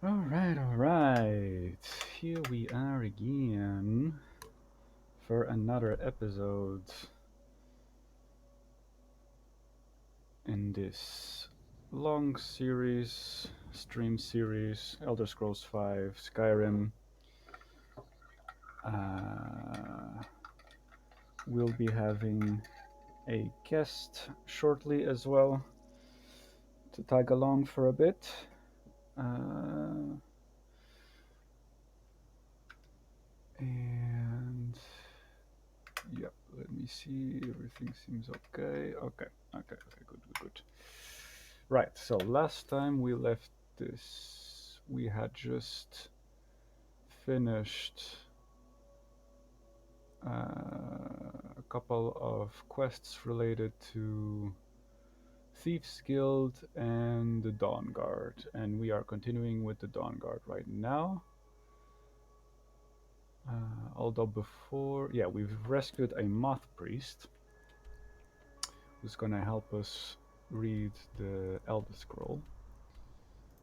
Alright. Here we are again for another episode in this long stream series, Elder Scrolls V, Skyrim. We'll be having a guest shortly as well to tag along for a bit. And yep, let me see. Everything seems okay. Okay, good. Right, so last time we left this, we had just finished a couple of quests related to Thieves Guild and the Dawnguard, and we are continuing with the Dawnguard right now. Although before, yeah, we've rescued a Moth Priest who's gonna help us read the Elder Scroll.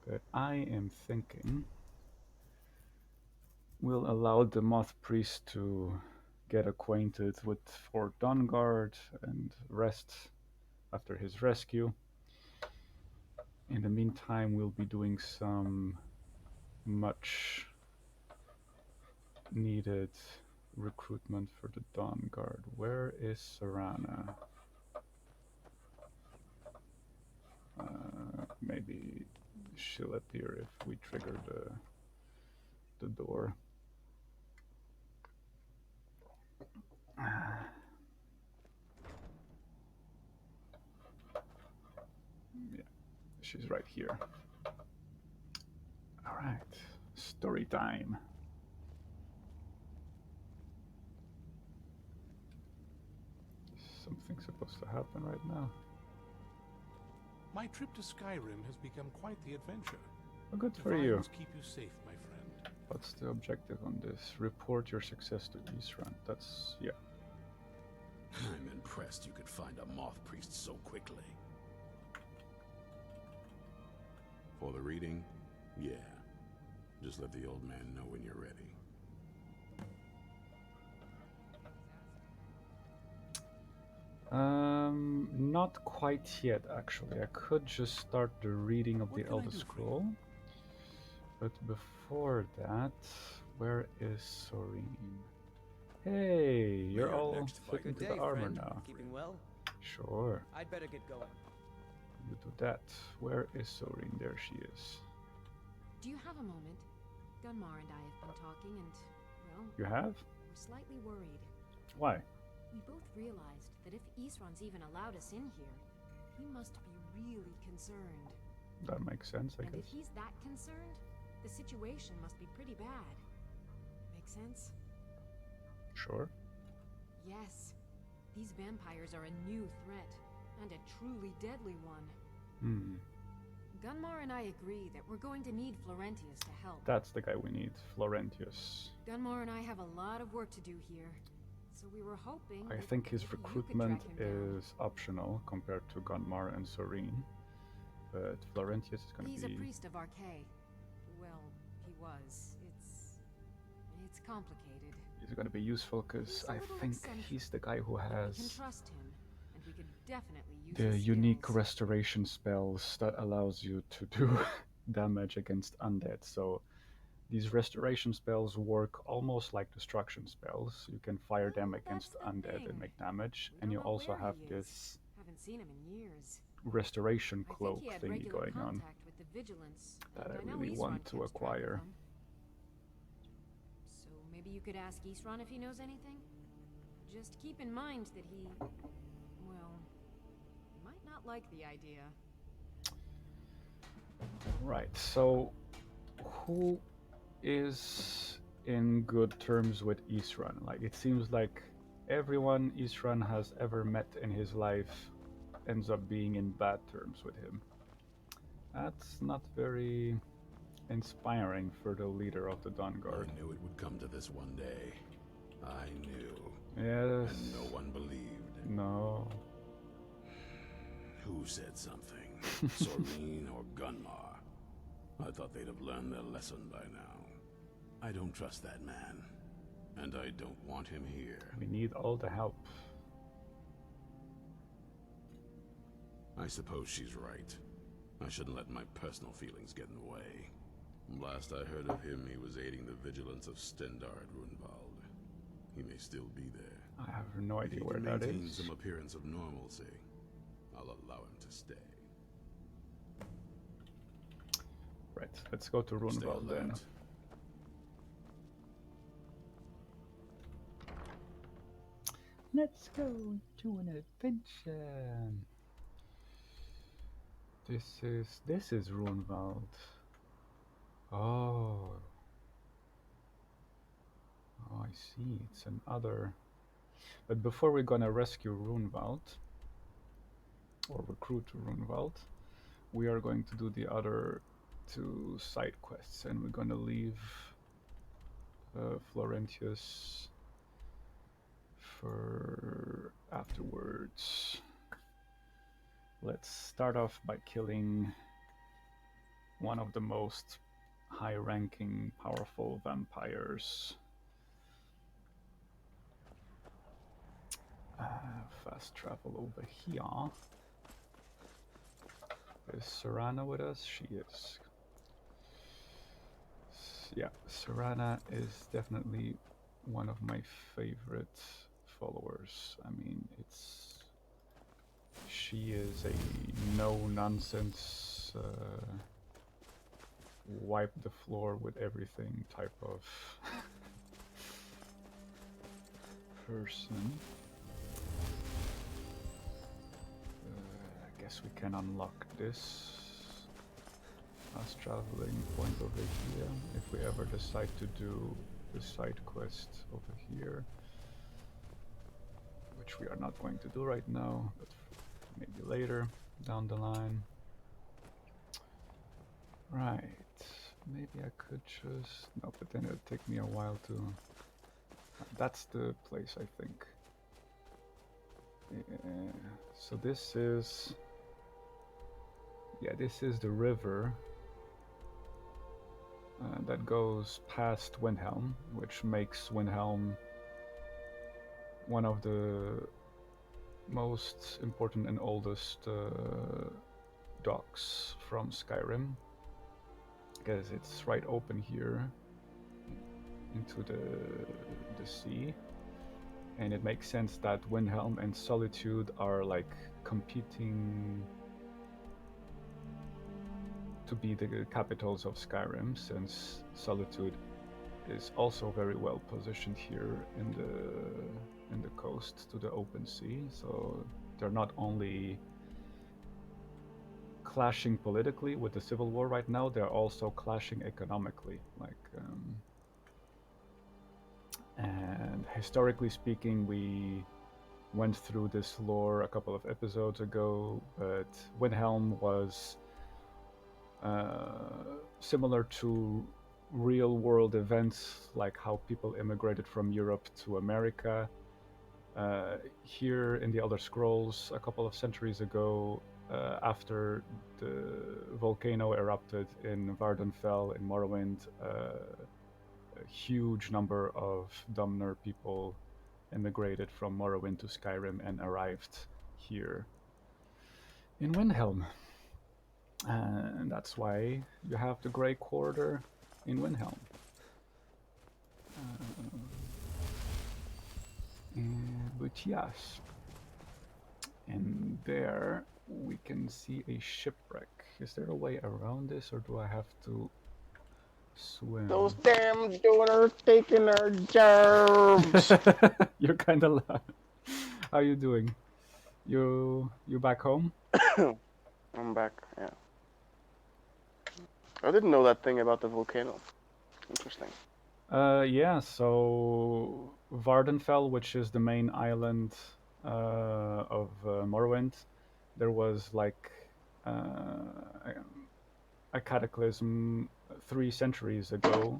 But I am thinking we'll allow the Moth Priest to get acquainted with Fort Dawnguard and rest after his rescue. In the meantime, we'll be doing some much needed recruitment for the Dawnguard. Where is Serana? Maybe she'll appear if we trigger the door. Yeah, she's right here. All right, story time. Something's supposed to happen right now. My trip to Skyrim has become quite the adventure. Oh, good for you. Keep you safe, my friend. What's the objective on this? Report your success to Eastran. That's, yeah. I'm impressed you could find a Moth Priest so quickly. For the reading? Yeah. Just let the old man know when you're ready. Not quite yet, actually. I could just start the reading of the Elder Scroll. But before that, where is Soreen? Hey, you're all fit into the armor now. Keeping well? Sure. I'd better get going. You do that. Where is Soreen? There she is. Do you have a moment? Gunmar and I have been talking and, well... You have? We're slightly worried. Why? We both realized that if Isran's even allowed us in here, he must be really concerned. That makes sense, I guess. And if he's that concerned, the situation must be pretty bad. Make sense? Sure. Yes. These vampires are a new threat, and a truly deadly one. Gunmar and I agree that we're going to need Florentius to help. That's the guy we need, Florentius. Gunmar and I have a lot of work to do here. So we were hoping I think his recruitment is optional compared to Gunmar and Soreen. But Florentius is going to be... He's a priest of Archay. Well, he was. It's complicated. He's going to be useful because I think he's the guy who has... We can trust him, and we could definitely use the his unique skills. restoration spells that allows you to do damage against undead. So these restoration spells work almost like destruction spells. You can fire them against undead and make damage, and you also have this Haven't seen him in years. restoration cloak I think he had thingy regular going on contact with the Vigilance, that and I know really Isran want to kept track of acquire. them. So maybe you could ask Isran if he knows anything? Just keep in mind that he, well, might not like the idea. Right, so who is in good terms with Isran? Like, it seems like everyone Isran has ever met in his life ends up being in bad terms with him. That's not very inspiring for the leader of the Dawnguard. I knew it would come to this one day. I knew. Yes. And no one believed. No. Who said something? Soreen or Gunmar? I thought they'd have learned their lesson by now. I don't trust that man, and I don't want him here. We need all the help. I suppose she's right. I shouldn't let my personal feelings get in the way. Last I heard of him, he was aiding the vigilance of Stendard Runwald. He may still be there. I have no idea where If he that can maintain is. some appearance of normalcy, I'll allow him to stay. Right, let's go to Stay Runwald then. alert. Let's go to an adventure. This is Runwald. Oh. Oh, I see. It's another. But before we're gonna rescue Runwald or recruit Runwald, we are going to do the other two side quests, and we're gonna leave Florentius for afterwards. Let's start off by killing one of the most high-ranking, powerful vampires. Fast travel over here. Is Serana with us? She is. Yeah, Serana is definitely one of my favorite followers. I mean, she is a no-nonsense, wipe the floor with everything type of person. I guess we can unlock this fast traveling point over here if we ever decide to do the side quest over here, which we are not going to do right now, but maybe later down the line. Right, maybe I could just no, but then it would take me a while to. That's the place, I think. Yeah. So this is. Yeah, this is the river that goes past Windhelm, which makes Windhelm one of the most important and oldest docks from Skyrim, because it's right open here into the sea, and it makes sense that Windhelm and Solitude are like competing to be the capitals of Skyrim, since Solitude is also very well positioned here in the coast to the open sea. So they're not only clashing politically with the civil war right now, they're also clashing economically. And historically speaking, we went through this lore a couple of episodes ago, but Windhelm was similar to real world events, like how people immigrated from Europe to America. Here in the Elder Scrolls, a couple of centuries ago, after the volcano erupted in Vardenfell in Morrowind, a huge number of Dumner people immigrated from Morrowind to Skyrim and arrived here in Windhelm. And that's why you have the Grey Quarter in Windhelm. But yes, and there we can see a shipwreck. Is there a way around this, or do I have to swim? Those damn donors taking our jobs. You're kind of loud. How you doing? You back home? I'm back, yeah. I didn't know that thing about the volcano. Interesting. Yeah, so Vardenfell, which is the main island of Morrowind, there was like a cataclysm 3 centuries ago,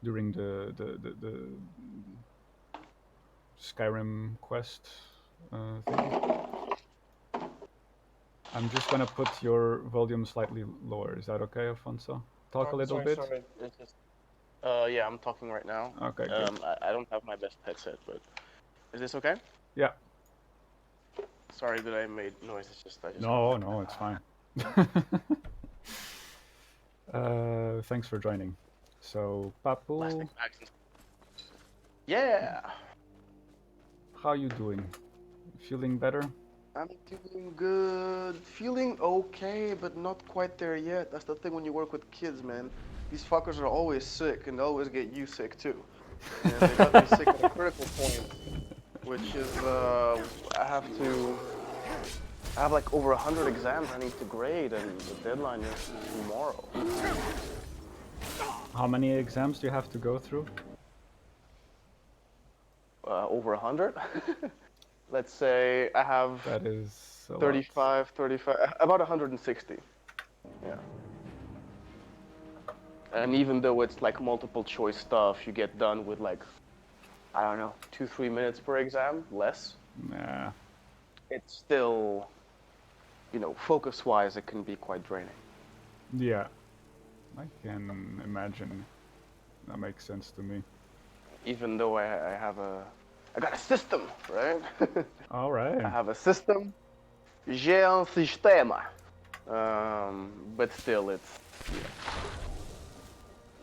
during the Skyrim quest thing. I'm just gonna put your volume slightly lower. Is that okay, Alfonso? Talk a little bit. Sorry. It's just, yeah, I'm talking right now. Okay, good. I don't have my best headset, but is this okay? Yeah. Sorry that I made noise. It's just I just No, no, it's fine. Thanks for joining. So, Papu, plastic bags. Yeah, how you doing? Feeling better? I'm doing good. Feeling okay, but not quite there yet. That's the thing when you work with kids, man. These fuckers are always sick, and they always get you sick too. And they got me sick at a critical point, which is I have like over 100 exams I need to grade, and the deadline is tomorrow. How many exams do you have to go through? Over 100? Let's say I have That is a lot. 35, about 160. Yeah. And even though it's like multiple choice stuff, you get done with like, I don't know, 2-3 minutes per exam, less. Nah. It's still, you know, focus-wise, it can be quite draining. Yeah. I can imagine. That makes sense to me. Even though I got a system, right? All right. I have a system. J'ai un système. But still, it's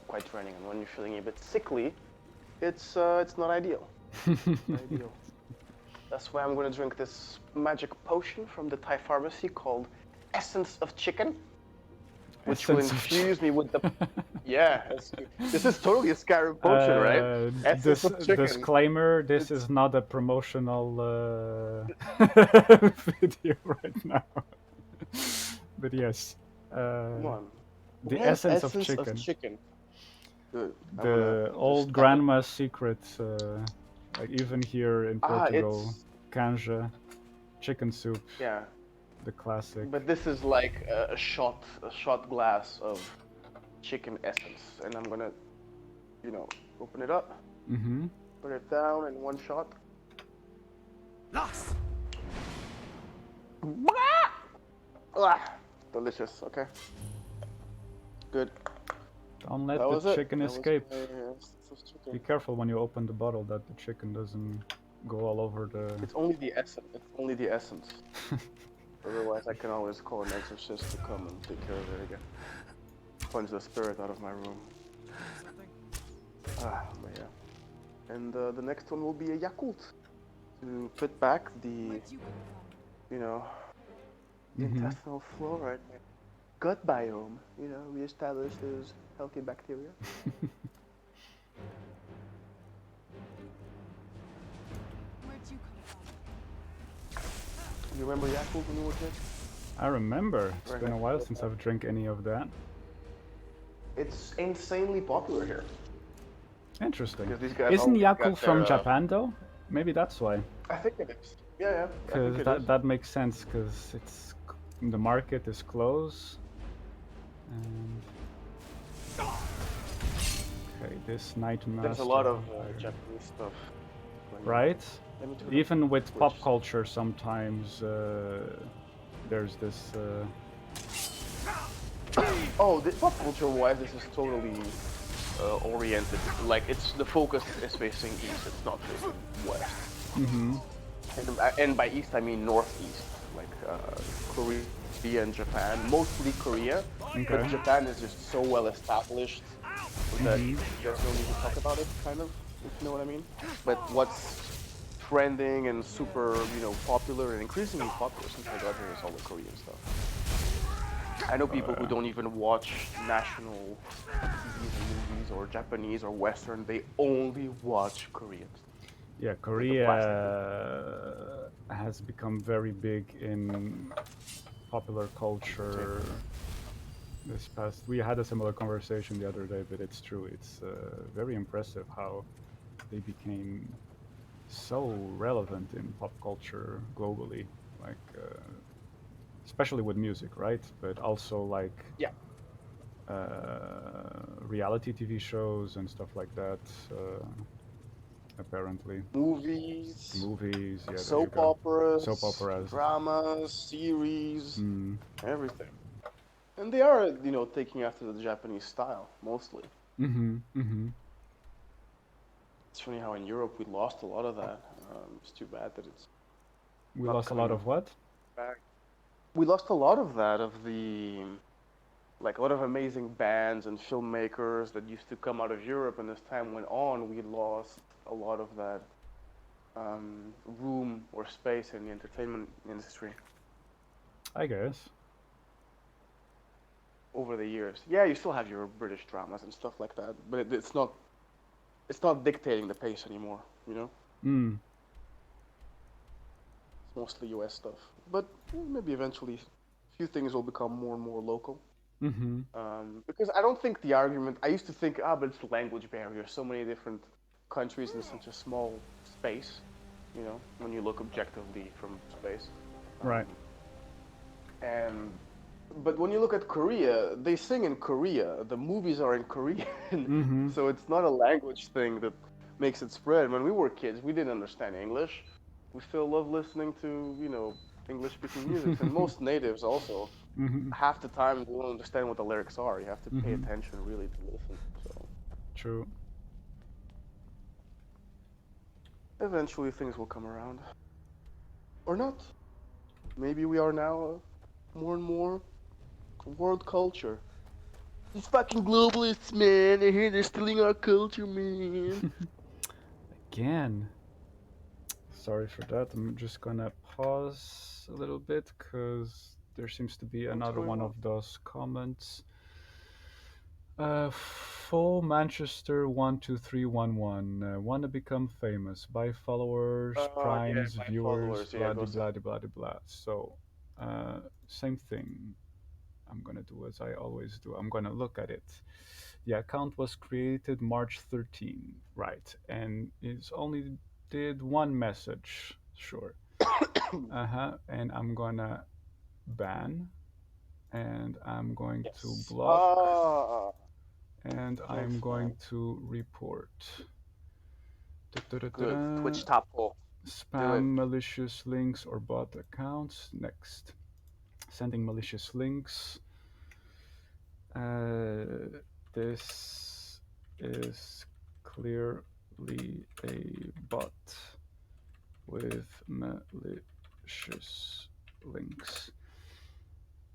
quite draining. And when you're feeling a bit sickly, it's not ideal. Not ideal. That's why I'm going to drink this magic potion from the Thai pharmacy called Essence of Chicken, which will infuse me with the. Yeah, this is totally a Skyrim potion, right? Essence of Chicken. Disclaimer: this is not a promotional video right now. But yes, Come on. the What? essence of chicken. Good. The old grandma's secret, like even here in Portugal, canja, chicken soup. Yeah. The classic. But this is like a shot glass of chicken essence, and I'm gonna, you know, open it up, put it down in one shot. Lost. Delicious. Okay. Good. Don't let the chicken escape. Be careful when you open the bottle that the chicken doesn't go all over the. It's only the essence. It's only the essence. Otherwise, I can always call an exorcist to come and take care of it again. Punch the spirit out of my room. But yeah. And the next one will be a Yakult to put back the, you know, the intestinal flora, gut biome. You know, reestablish those healthy bacteria. You remember Yakult when you were a kid? I remember. It's been a while since I've drank any of that. It's insanely popular here. Interesting. These guys Isn't Yakult from Japan though? Maybe that's why. I think it is. Yeah. Because that makes sense. Because the market is close. And okay, this Night Master. There's a lot of Japanese stuff. Right. Even with pop culture, sometimes there's this. Oh, the pop culture-wise, this is totally oriented. Like, it's the focus is facing east. It's not facing west. And by east, I mean northeast, like Korea and Japan. Mostly Korea, but Japan is just so well established that there's no need to talk about it, kind of. If you know what I mean. But what's trending and super, you know, popular and increasingly popular since I got here is all the Korean stuff. I know people who don't even watch national TVs and movies or Japanese or Western. They only watch Korean. Yeah, Korea has become very big in popular culture. We had a similar conversation the other day, but it's true. It's very impressive how they became so relevant in pop culture globally, like especially with music, right? But also like reality TV shows and stuff like that. apparently. Movies, Movies, yeah, there you soap go. operas, Soap operas. dramas, series, Mm. everything. And they are, taking after the Japanese style, mostly. Mm-hmm. Mm-hmm. It's funny how in Europe we lost a lot of that. It's too bad that it's We not lost a lot coming of what? back. We lost a lot of that, like a lot of amazing bands and filmmakers that used to come out of Europe, and as time went on, we lost a lot of that room or space in the entertainment industry I guess. over the years. Yeah, you still have your British dramas and stuff like that, but it's not dictating the pace anymore, Mm. It's mostly US stuff. But maybe eventually a few things will become more and more local. Mm-hmm. Because I don't think the argument, I used to think, but it's the language barrier. So many different countries in such a small space, when you look objectively from space. Right. But when you look at Korea, they sing in Korea. The movies are in Korean. Mm-hmm. So it's not a language thing that makes it spread. When we were kids, we didn't understand English. We still love listening to, English-speaking music. And most natives also, Mm-hmm. half the time, they don't understand what the lyrics are. You have to pay Mm-hmm. attention really to listen. So True. eventually things will come around. Or not. Maybe we are now more and more world culture. These fucking globalists, man. I hear they're stealing our culture, man. Again. Sorry for that. I'm just gonna pause a little bit because there seems to be What's another going one on? of those comments. Full Manchester 12311. Wanna become famous. Buy followers, Yeah, primes, my viewers, followers. Yeah, blah it de goes blah de blah de blah. So, same thing. I'm gonna do as I always do. I'm gonna look at it. The account was created March 13, right? And it's only did one message. Sure. Uh-huh. And I'm gonna ban, and I'm going to yes. block, and Thanks, I'm going man. to report. Good. Da-da-da-da-da. Twitch top hole. Do it. Spam malicious links or bot accounts. Next. Sending malicious links. This is clearly a bot with malicious links.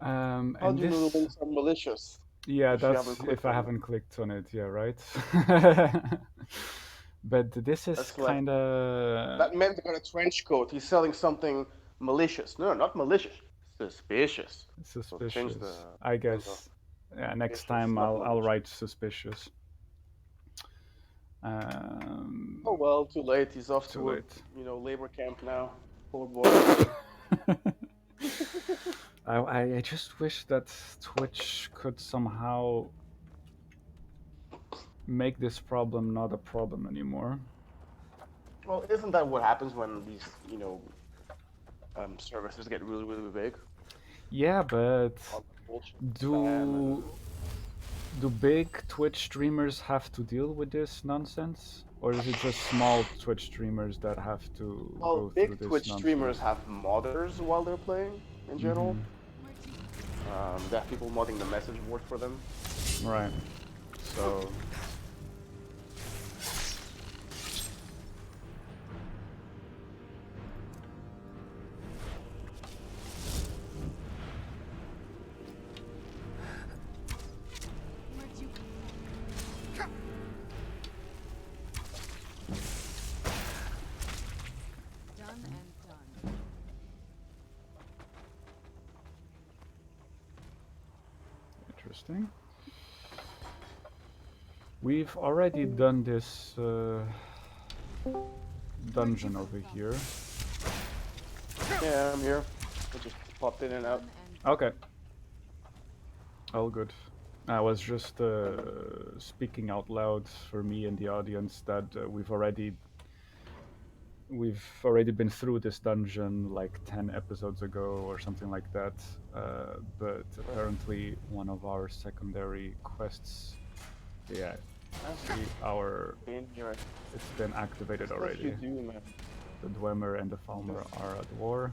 How And do you know the this, links are malicious yeah, if you haven't that's if clicked I on them? haven't clicked on it, yeah, right? But this is That's like kind of that man's got a trench coat. He's selling something malicious. No, not malicious. Suspicious. So change the suspicious, I lingo. guess. Yeah, next Suspicious, time not I'll malicious. write suspicious. Oh well, too late. He's off Too to a late. labor camp now. Poor boy. I just wish that Twitch could somehow make this problem not a problem anymore. Well, isn't that what happens when these services get really really big? Yeah, but All the bullshit, spam, and do do big Twitch streamers have to deal with this nonsense? Or is it just small Twitch streamers that have to well, go through big this Twitch streamers nonsense? have modders while they're playing. In general, Mm-hmm. they have people modding the message board for them. Right. So Done and done. interesting. We've already done this dungeon over here. Yeah, I'm here. I just popped in and out. Done and Okay. All good. I was just speaking out loud for me and the audience that we've already been through this dungeon like 10 episodes ago or something like that. But apparently one of our secondary quests, yeah, See our In here. it's been activated What already. you do, man? The Dwemer and the Falmer are at war.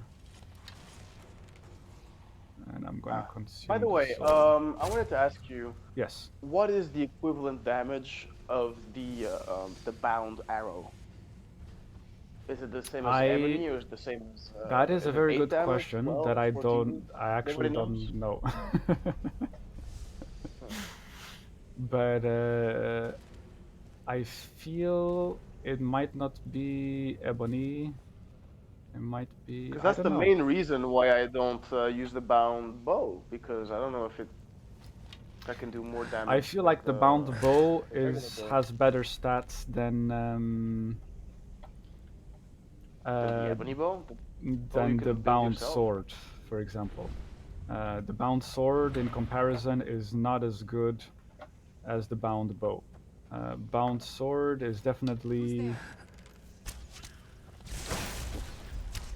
And I'm gonna consume By the way, soul. I wanted to ask you, Yes. what is the equivalent damage of the bound arrow? Is it the same as ebony, or is it the same as? That is a Is it very 8 good damage, question 12, that I 14? actually Nobody knows. don't know. Huh. But I feel it might not be ebony. It might be, Because I that's don't the know. main reason why I don't use the bound bow, because I don't know if I can do more damage I feel with like the bound bow regular is bow has better stats than the uh, ebony bow. Oh, you than the can build bound yourself. sword, for example. The bound sword, in comparison, is not as good as the bound bow. Bound sword is definitely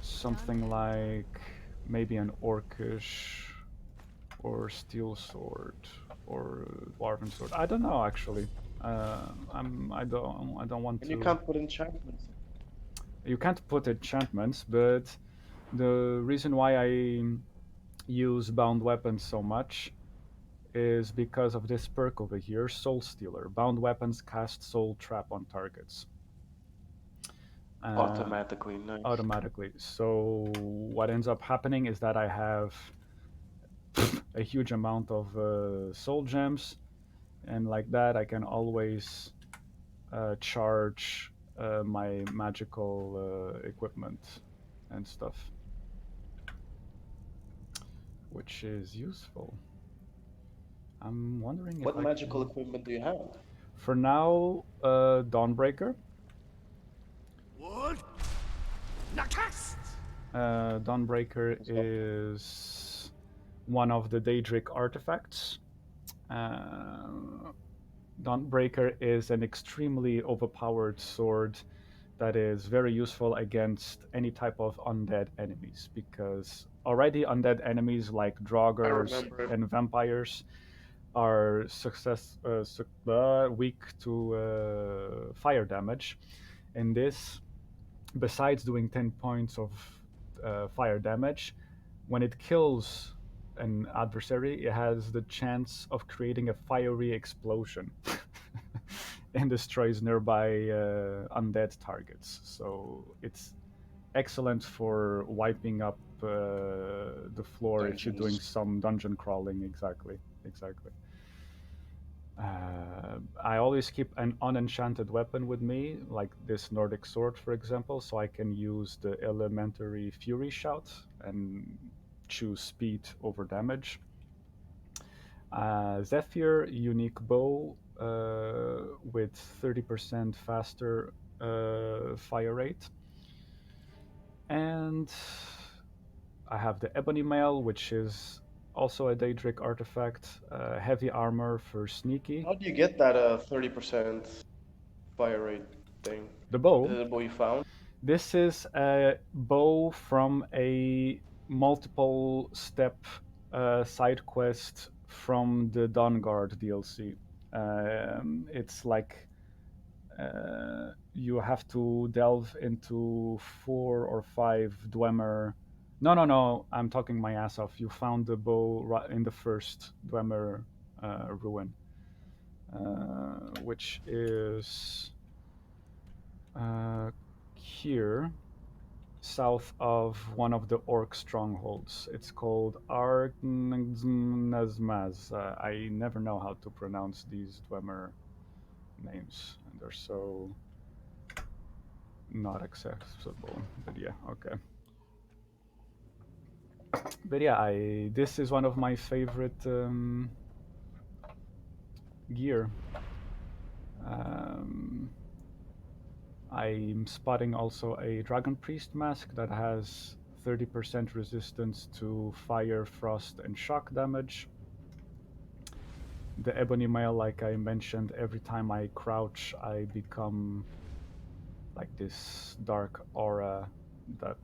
something like maybe an orcish or steel sword or dwarven sword. I don't know actually. I don't want And you to. can't put enchantments. You can't put enchantments, but the reason why I use bound weapons so much is because of this perk over here, Soul Stealer. Bound weapons cast soul trap on targets. Uh, Automatically, nice. Automatically. So what ends up happening is that I have a huge amount of soul gems, and like that I can always charge my magical equipment and stuff, which is useful. I'm wondering if What I magical can. equipment do you have? For now, Dawnbreaker. What? Nakast! Dawnbreaker Let's go. is one of the Daedric artifacts. Uh, Dawnbreaker is an extremely overpowered sword that is very useful against any type of undead enemies, because already undead enemies like I draugrs remember it. and vampires are weak to fire damage. And this, besides doing 10 points of fire damage, when it kills an adversary, it has the chance of creating a fiery explosion and destroys nearby undead targets. So it's excellent for wiping up the floor if you're doing Dungeons. some dungeon crawling. Exactly, exactly. I always keep an unenchanted weapon with me, like this Nordic sword, for example, so I can use the elementary Fury Shout and choose speed over damage. Zephyr unique bow with 30% faster fire rate. And I have the Ebony Mail, which is also a Daedric artifact. Heavy armor for sneaky. How do you get that 30% fire rate thing? The Is bow. it a bow you found? This is a bow from a multiple step side quest from the Dawnguard DLC. It's like you have to delve into 4 or 5 Dwemer. No, no, no. I'm talking my ass off. You found the bow right in the first Dwemer ruin, which is here, south of one of the orc strongholds. It's called Argnazmaz. I never know how to pronounce these Dwemer names, and they're so not accessible. But yeah, okay. But yeah, this is one of my favorite gear. Um, I'm spotting also a Dragon Priest mask that has 30% resistance to fire, frost, and shock damage. The Ebony Mail, like I mentioned, every time I crouch, I become like this dark aura that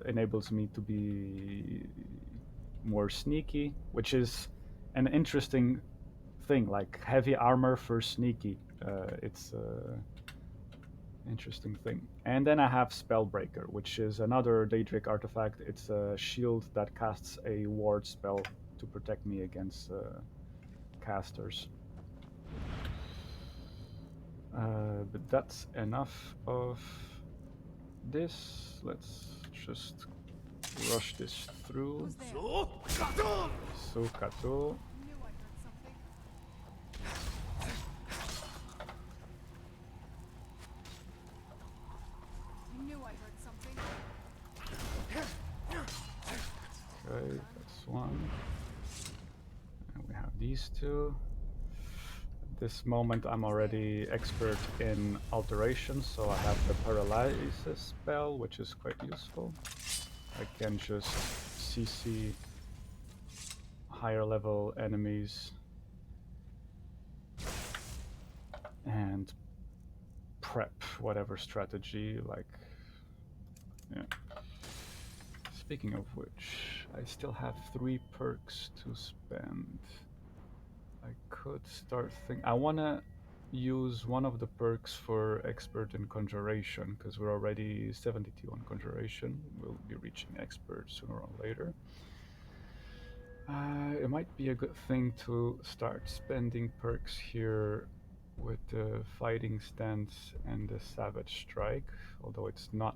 enables me to be more sneaky, which is an interesting thing, like heavy armor for sneaky. It's interesting thing. And then I have Spellbreaker, which is another Daedric artifact. It's a shield that casts a ward spell to protect me against casters. But that's enough of this. Let's just rush this through. Who's there? Sukato. Knew I heard something. I knew I heard something. Okay, that's one. And we have these two. At this moment, I'm already expert in Alteration, so I have the Paralysis spell, which is quite useful. I can just CC higher level enemies and prep whatever strategy, like, yeah. Speaking of which, I still have 3 perks to spend. I could start thinking. I wanna use one of the perks for expert in conjuration, because we're already 72 on conjuration. We'll be reaching expert sooner or later. It might be a good thing to start spending perks here with the fighting stance and the savage strike, although it's not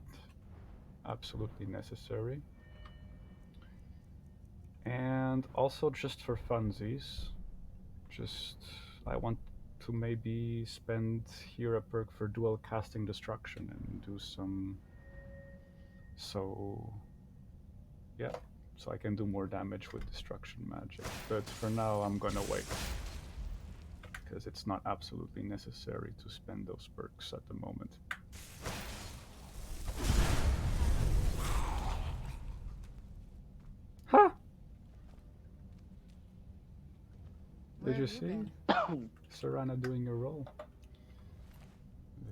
absolutely necessary. And also just for funsies, I want to maybe spend here a perk for dual casting destruction and do some, so yeah, so I can do more damage with destruction magic. But for now I'm gonna wait, because it's not absolutely necessary to spend those perks at the moment. Ha! Did you see? Serana doing a roll.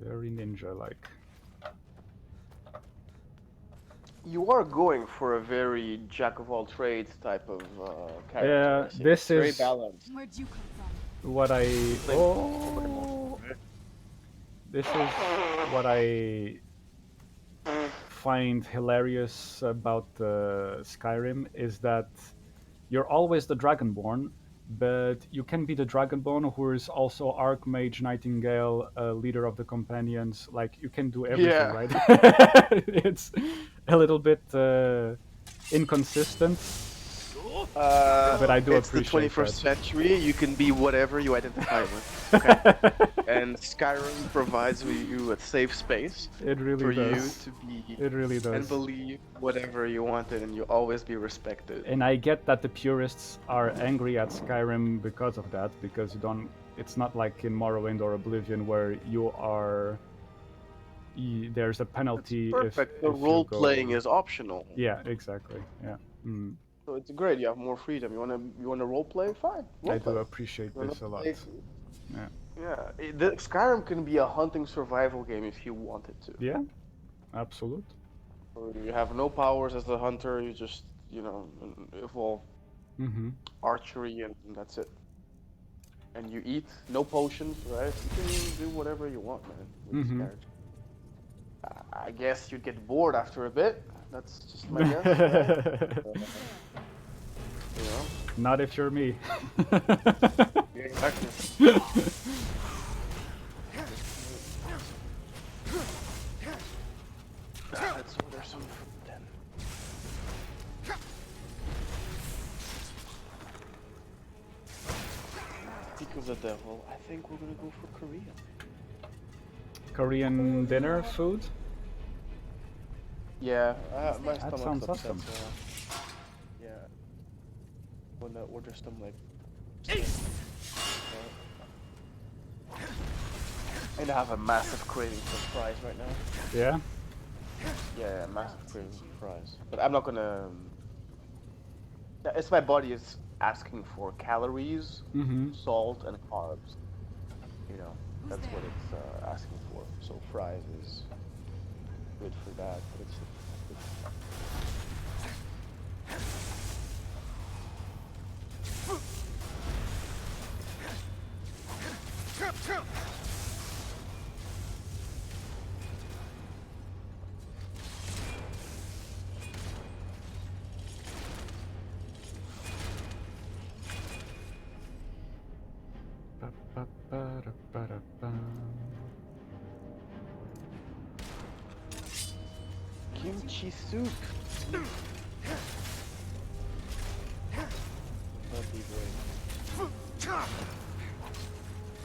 Very ninja-like. You are going for a very jack of all trades type of character. Yeah, I see. this It's very is balanced. Where'd you come from? what I... Like, Oh! This is what I find hilarious about Skyrim, is that you're always the Dragonborn, but you can be the Dragonborn who is also Archmage, Nightingale, leader of the Companions. Like, you can do everything, Yeah. right? It's a little bit inconsistent, but I do it's appreciate the 21st that. century. You can be whatever you identify with. Okay? And Skyrim provides you a safe space It really for does. you to be It really does. and believe whatever you wanted, and you always be respected. And I get that the purists are angry at Skyrim because of that, because you don't. It's not like in Morrowind or Oblivion where you are. There's a penalty It's perfect. if The you role go- playing is optional. Yeah, exactly. Yeah. So it's great. You have more freedom. You wanna role play? Fine. Role I do play. appreciate You wanna this a lot. play- Yeah. Yeah. Skyrim can be a hunting survival game if you want it to. Yeah. Absolute. So you have no powers as a hunter. You just evolve Mm-hmm. archery and that's it. And you eat no potions, right? You can do whatever you want, man. With this Mhm. character. I guess you'd get bored after a bit. That's just my guess. Right? You know? Not if you're me. Yeah, exactly. Let's order some food then. Speak of the devil, I think we're gonna go for Korean. Korean dinner food? Yeah, my That stomach's sounds upset, awesome. so, yeah. Wanna order some like. And I have a massive craving for fries right now. Yeah? Yeah, massive craving for fries. But I'm not gonna. It's my body is asking for calories, Mm-hmm. salt, and carbs. You know, that's what it's asking for. So fries is good for that. But it's Kimchi soup. That'd be great.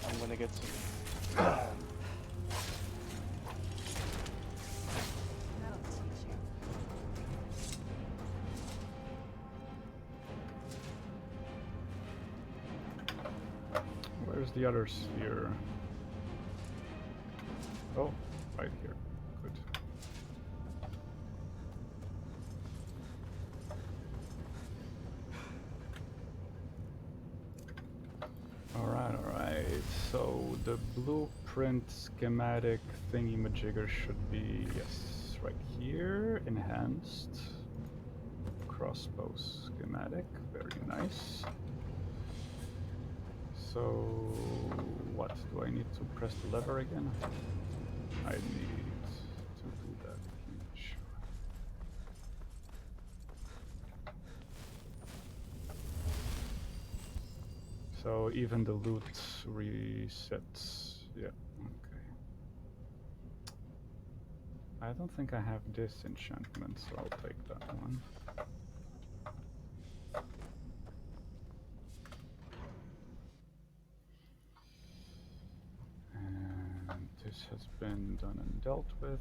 I'm gonna get some. That'll teach you. Where's the other sphere? Oh, right here. Good. Alright. So the blueprint schematic thingy-majigger should be, yes, right here. Enhanced. Crossbow schematic. Very nice. So, what? Do I need to press the lever again? I need to do that. Sure. So even the loot resets. Yeah, okay. I don't think I have disenchantment, so I'll take that one. And this has been done and dealt with.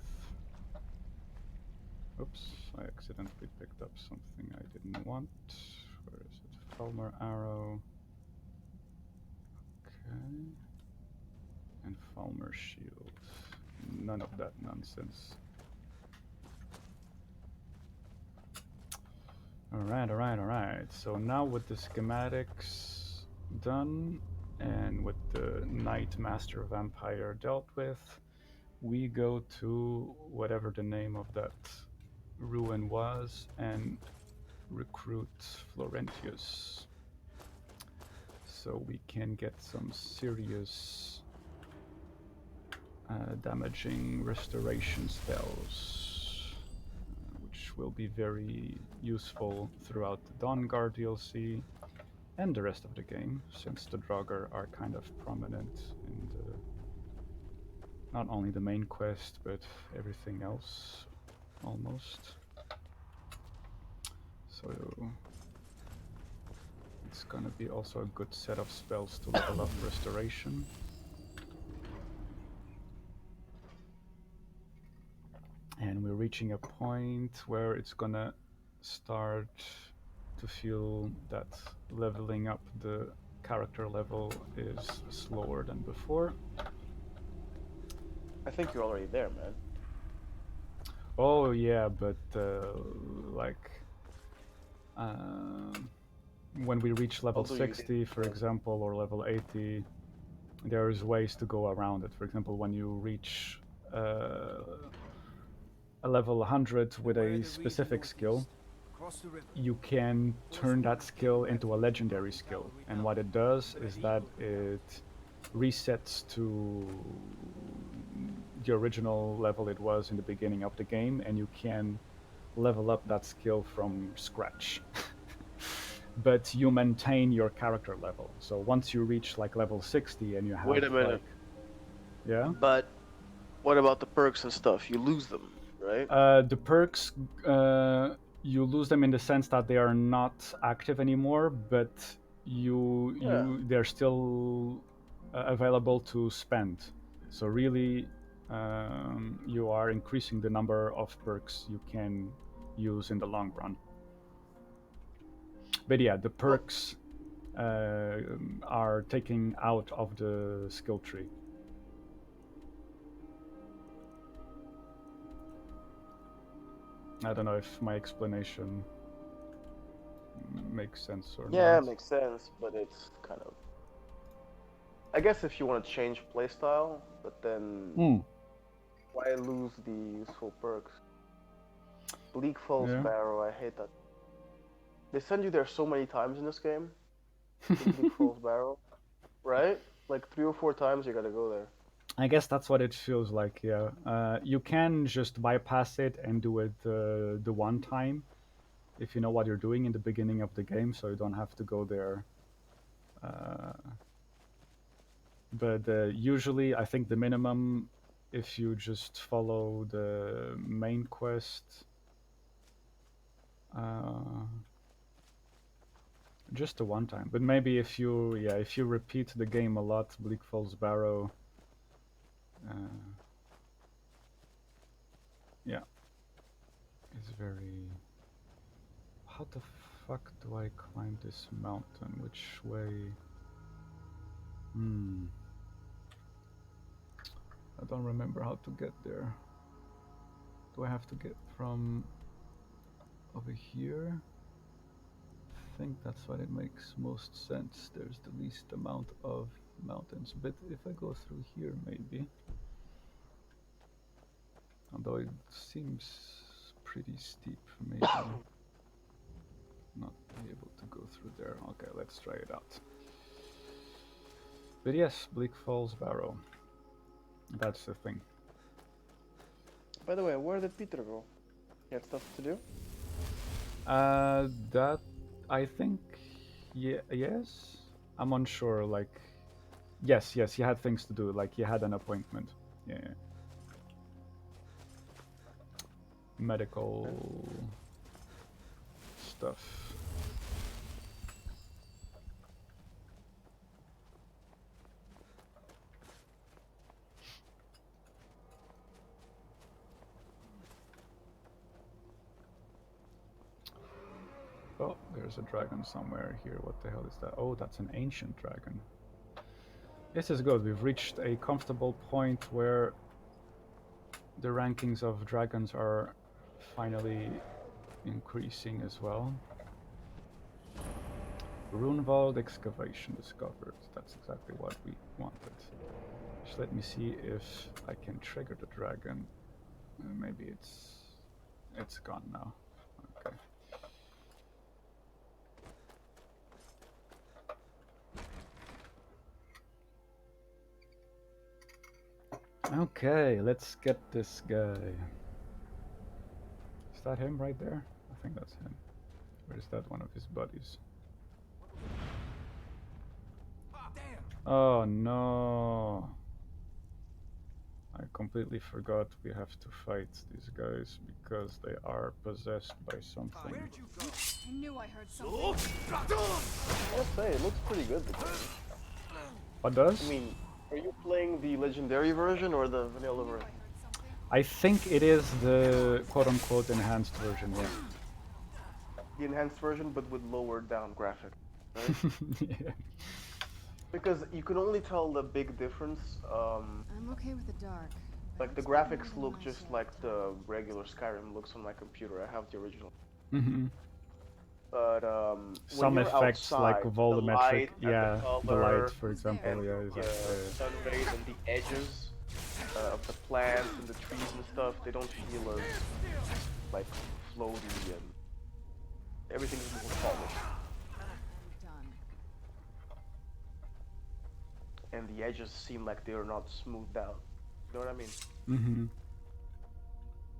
Oops, I accidentally picked up something I didn't want. Where is it? Falmer arrow. Okay. And Falmer shield. None of that nonsense. Alright. So now with the schematics done, and with the Knight Master Vampire dealt with, we go to whatever the name of that ruin was and recruit Florentius. So we can get some serious damaging restoration spells, which will be very useful throughout the Dawnguard DLC and the rest of the game, since the Draugr are kind of prominent in the not only the main quest, but everything else, almost. So it's gonna be also a good set of spells to level up restoration. And we're reaching a point where it's gonna start to feel that leveling up the character level is slower than before. I think you're already there, man. Oh yeah, but when we reach level Although 60, for example, or level 80, there's ways to go around it. For example, when you reach a level 100 with a specific skill, you can turn that skill into a legendary skill. And what it does is that it resets to the original level it was in the beginning of the game, and you can level up that skill from scratch. But you maintain your character level. So once you reach like level 60 and you have Wait a minute. like, yeah? But what about the perks and stuff? You lose them, right? The perks, you lose them in the sense that they are not active anymore, but they're still available to spend. So really, you are increasing the number of perks you can use in the long run. But yeah, the perks are taken out of the skill tree. I don't know if my explanation makes sense or not. Yeah, it makes sense, but it's kind of... I guess if you want to change playstyle, but then why lose the useful perks? Bleak Falls Barrow, I hate that. They send you there so many times in this game. Bleak Falls Barrow, right? Like 3 or 4 times you gotta go there. I guess that's what it feels like, yeah. You can just bypass it and do it the one time, if you know what you're doing in the beginning of the game, so you don't have to go there. But usually, I think the minimum, if you just follow the main quest, Just the one time, but maybe if you repeat the game a lot, Bleak Falls Barrow, yeah, is very. How the fuck do I climb this mountain? Which way? I don't remember how to get there. Do I have to get from over here? I think that's what it makes most sense. There's the least amount of mountains, but if I go through here, maybe. Although it seems pretty steep, maybe not be able to go through there. Okay, let's try it out. But yes, Bleak Falls Barrow. That's the thing. By the way, where did Peter go? He had stuff to do? That I think, yes. I'm unsure. Like, yes, he had things to do. Like he had an appointment. Yeah. Medical stuff. Oh, there's a dragon somewhere here. What the hell is that? Oh, that's an ancient dragon. This is good. We've reached a comfortable point where the rankings of dragons are finally increasing as well. Runewald excavation discovered. That's exactly what we wanted. Just let me see if I can trigger the dragon. Maybe it's gone now. Okay. Okay, let's get this guy. Is that him right there? I think that's him. Or is that one of his buddies? Oh no! I completely forgot we have to fight these guys because they are possessed by something. I knew I heard something. I'll say, it looks pretty good. What does? I mean, are you playing the legendary version or the vanilla version? I think it is the quote-unquote enhanced version, yeah. The enhanced version, but with lowered down graphics, right? Yeah. Because you can only tell the big difference. I'm okay with the dark. Like the graphics look just like the regular Skyrim looks on my computer. I have the original. Mm-hmm. But Some when you're effects outside, like volumetric, the light, the light, for example, and is the sun rays and the edges of the plants and the trees and stuff, they don't feel as like floaty and everything's more polished. Done. And the edges seem like they're not smoothed out. You know what I mean? Mm-hmm.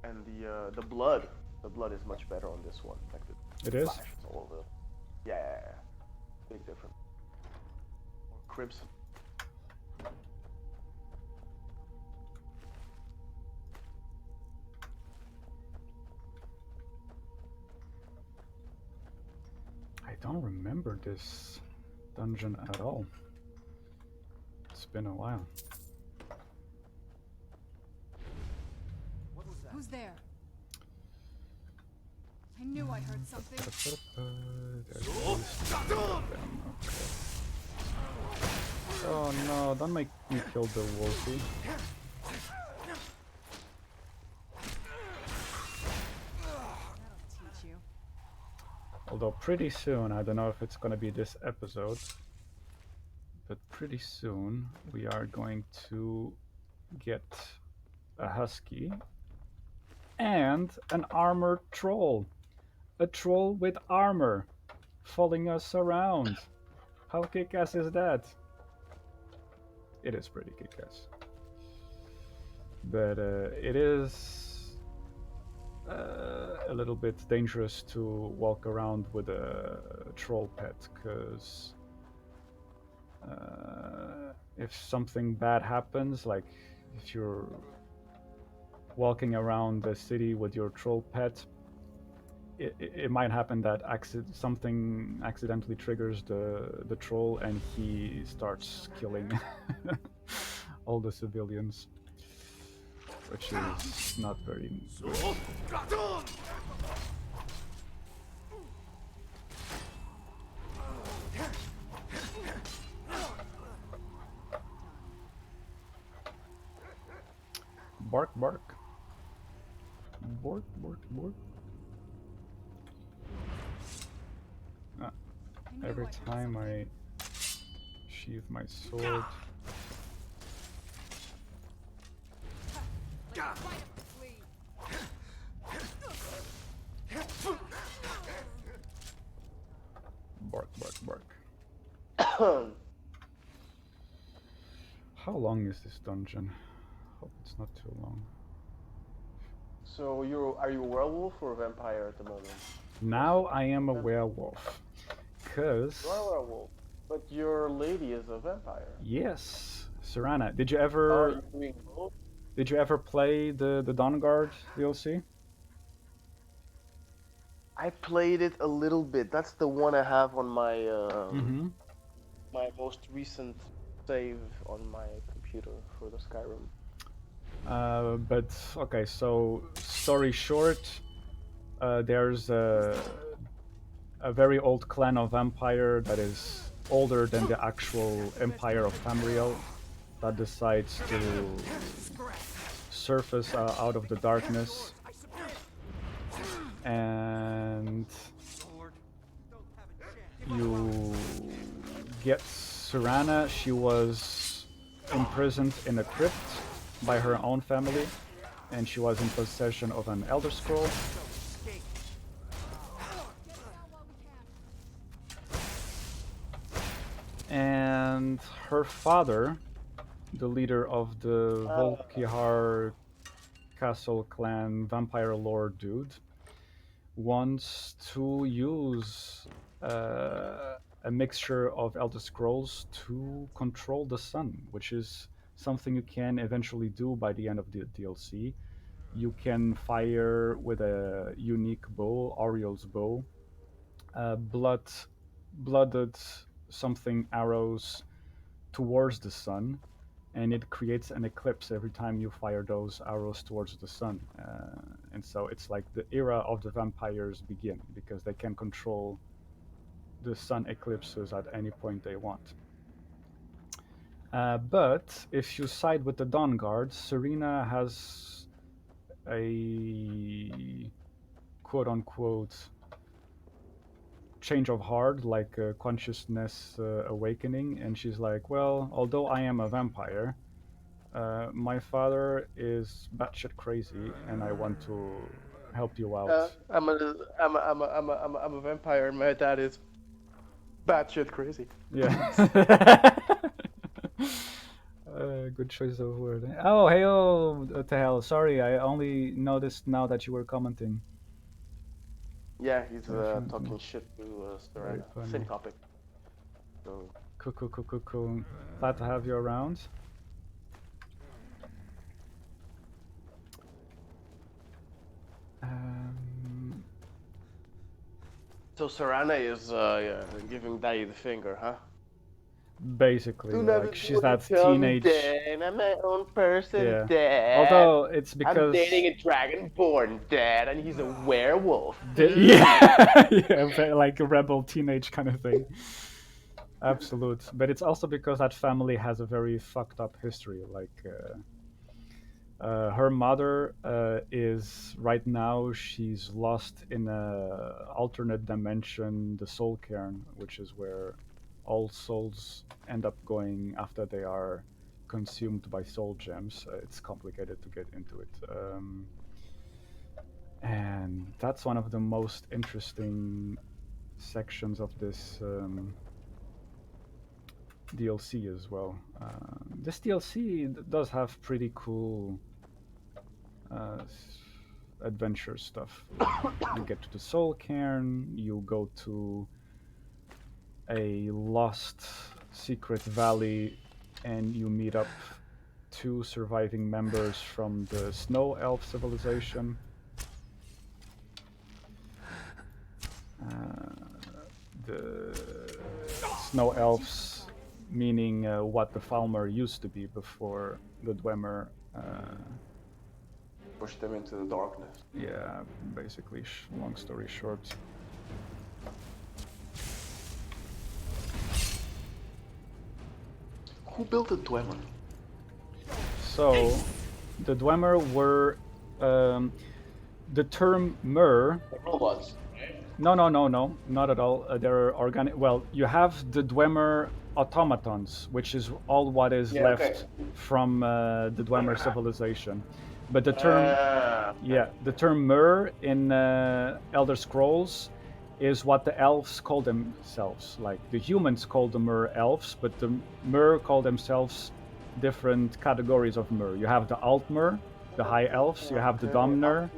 And the blood is much better on this one. Like It is? flashes all over. Yeah. Big difference. More crimson. I don't remember this dungeon at all. It's been a while. Who's there? I knew I heard something. Oh no, don't make me kill the wolfie. That'll teach you. Although pretty soon, I don't know if it's gonna be this episode, but pretty soon we are going to get a husky and an armored troll. A troll with armor following us around. How kick-ass is that? It is pretty kick-ass. But it is a little bit dangerous to walk around with a troll pet, because if something bad happens, like if you're walking around the city with your troll pet, it might happen that something accidentally triggers the troll and he starts killing all the civilians, which is not very good. Bark, bark. Bork, bork, bork. Every time I sheathe my sword. Bark, bark, bark. How long is this dungeon? Hope it's not too long. So are you a werewolf or a vampire at the moment? Now I am a werewolf. Cause You are a werewolf, but your lady is a vampire. yes, Serana. Did you Are ever you doing both? did you ever play the Dawnguard DLC? I played it a little bit. That's the one I have on my Mm-hmm. my most recent save on my computer for the Skyrim. But okay, so story short, there's a very old clan of vampire that is older than the actual empire of Tamriel that decides to surface out of the darkness, and you get Serana. She was imprisoned in a crypt by her own family, and she was in possession of an Elder Scroll. And her father, the leader of the Volkihar Clan vampire lord dude, wants to use a mixture of Elder Scrolls to control the sun, which is something you can eventually do by the end of the DLC. You can fire with a unique bow, Ariel's bow, blooded something arrows towards the sun, and it creates an eclipse every time you fire those arrows towards the sun. And so it's like the era of the vampires begin because they can control the sun eclipses at any point they want. But if you side with the Dawnguard, Serena has a quote-unquote change of heart, like a consciousness awakening, and she's like, well, although I am a vampire, my father is batshit crazy, and I want to help you out. I'm a vampire, and my dad is batshit crazy. Yeah. Good choice of word. Oh, hey, what the hell? Sorry, I only noticed now that you were commenting. Yeah, he's talking shit to Serena. Same topic. So. Cool. Glad to have you around. So Serana is giving Daddy the finger, huh? Basically, like she's that teenage. Dad. I'm my own person, Yeah. Dad. Although it's because I'm dating a dragonborn, Dad, and he's a werewolf. yeah, like a rebel teenage kind of thing. Absolute, but it's also because that family has a very fucked up history. Like, her mother is right now she's lost in a alternate dimension, the Soul Cairn, which is where all souls end up going after they are consumed by soul gems. It's complicated to get into it, and that's one of the most interesting sections of this DLC as well. This DLC does have pretty cool adventure stuff. You get to the Soul Cairn, you go to a lost secret valley, and you meet up 2 surviving members from the Snow Elf civilization. the snow elves, meaning what the Falmer used to be before the Dwemer. Push them into the darkness. Yeah, basically, long story short. Who built the Dwemer? So, the Dwemer were the term Mer. The robots. No, not at all. They're organic. Well, you have the Dwemer automatons, which is all what is left from the Dwemer civilization. But the term, the term Mer in Elder Scrolls is what the elves call themselves. Like the humans call the Mer elves, but the Mer call themselves different categories of Mer. You have the Altmer, the High Elves. You have the Domner.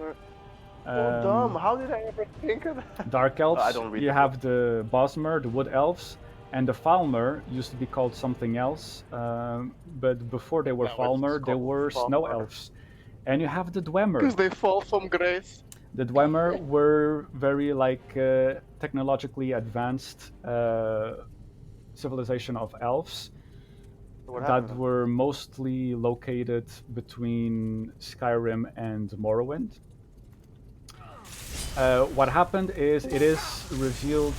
Dumb. How did I ever think of that? Dark Elves. I don't read you have the Bosmer, the Wood Elves, and the Falmer used to be called something else. But before they were Falmer, they were Snow Elves. And you have the Dwemer. Because they fall from grace. The Dwemer were very technologically advanced civilization of elves that were mostly located between Skyrim and Morrowind. What happened is it is revealed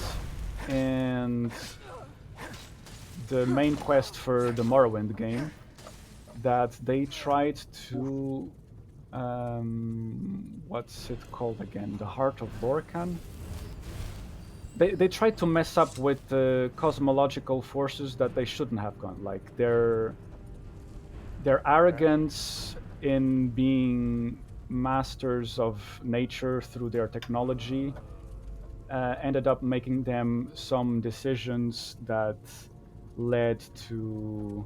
in the main quest for the Morrowind game that they tried to what's it called again? The Heart of Lorcan? They tried to mess up with the cosmological forces that they shouldn't have gone. Like their arrogance in being masters of nature through their technology ended up making them some decisions that led to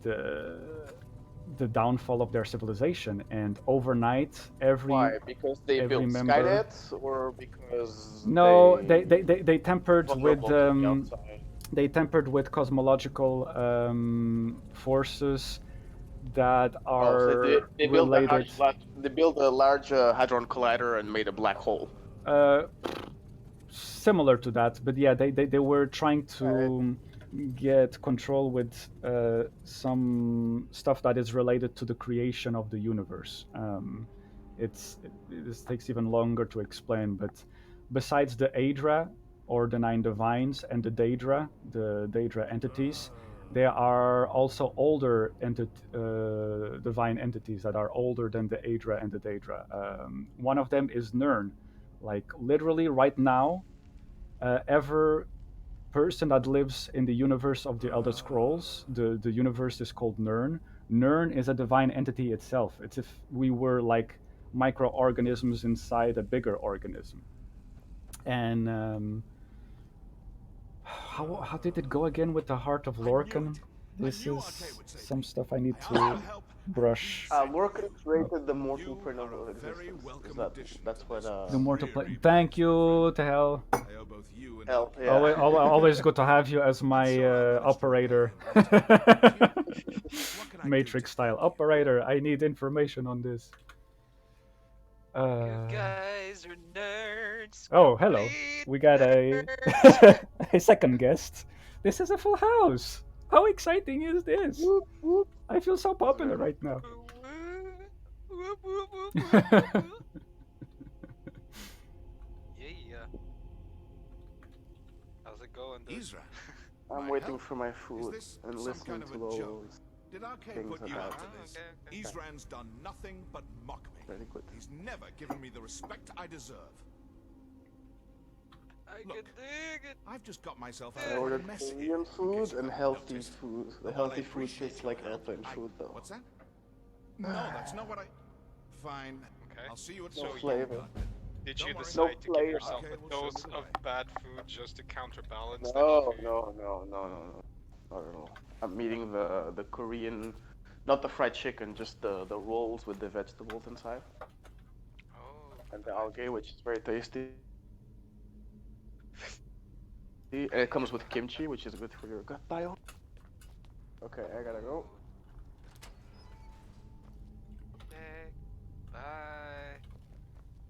the downfall of their civilization. And overnight, Why? Because they built member... Skynet, or because they tempered with they tempered with cosmological forces that are they related. They built a large hadron collider and made a black hole. Similar to that, but yeah, they were trying to get control with some stuff that is related to the creation of the universe. This takes even longer to explain, but besides the Aedra, or the Nine Divines, and the Daedra entities, there are also older divine entities that are older than the Aedra and the Daedra. One of them is Nirn. Like literally right now, every person that lives in the universe of the Elder Scrolls, the universe is called Nirn. Nirn is a divine entity itself. It's if we were like microorganisms inside a bigger organism. And how did it go again with the Heart of Lorcan? This is some stuff I need to brush. Lorcan created the mortal plane of existence. That's what the mortal plane. Thank you, to hell. Hell, yeah. Always good to have you as my operator. Matrix style operator. I need information on this. You guys are nerds. Oh, hello. We got a a second guest. This is a full house. How exciting is this? I feel so popular right now. Yeah. How's it going, dude? Isra, I'm waiting for my food and some listening kind of to a those joke? Did Arcane things put you about out to this? Okay. Isran's done nothing but mock me. Very good. He's never given me the respect I deserve. I Look, can dig it. I've just got myself I out of a ordered mess Korean here. food and healthy noticed. food. The While I healthy food appreciate tastes your like help, airplane food though. What's that? No, that's not what I... Fine. Okay. I'll see you at No Soul flavor. Yard. Did you Don't worry. decide No to give flavor. yourself Okay, a we'll dose show of goodbye. bad food just to counterbalance that? No, not at all. I'm eating the Korean, not the fried chicken, just the rolls with the vegetables inside. Oh. And the algae, which is very tasty. And it comes with kimchi, which is good for your gut bio. Okay, I gotta go. Okay. Bye.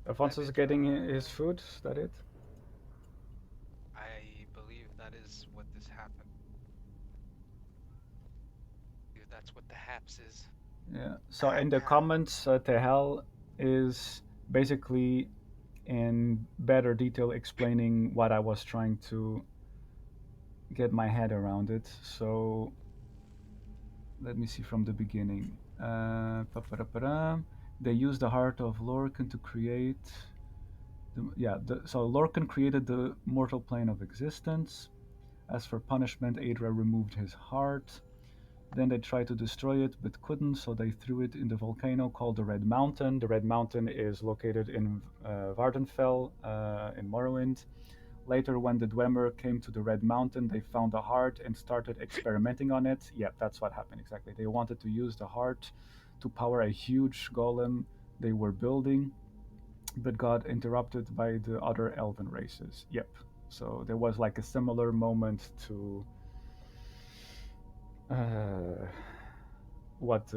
Alfonso's getting his food. Is that it? corpses. Yeah. So in the comments, Tehel is basically in better detail explaining what I was trying to get my head around it. So let me see from the beginning. Pa-pa-da-pa-da. They used the heart of Lorcan to create. So Lorcan created the mortal plane of existence. As for punishment, Adra removed his heart. Then they tried to destroy it, but couldn't, so they threw it in the volcano called the Red Mountain. The Red Mountain is located in Vardenfell, in Morrowind. Later, when the Dwemer came to the Red Mountain, they found the heart and started experimenting on it. Yeah, that's what happened exactly. They wanted to use the heart to power a huge golem they were building, but got interrupted by the other elven races. Yep. So there was like a similar moment to what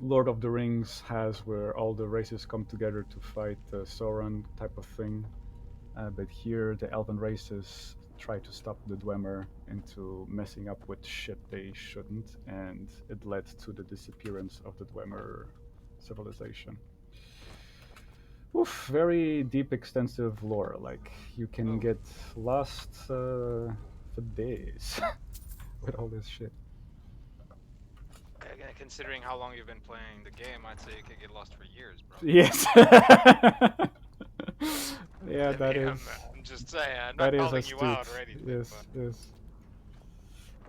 Lord of the Rings has, where all the races come together to fight Sauron type of thing. But here, the elven races try to stop the Dwemer into messing up with shit they shouldn't, and it led to the disappearance of the Dwemer civilization. Oof, very deep, extensive lore. Like, you can get lost for days with all this shit. Considering how long you've been playing the game, I'd say you could get lost for years, bro. Yes. Yeah, that I mean, is. I'm just saying. I'm That not is calling you astute. out or anything. Yes, But yes.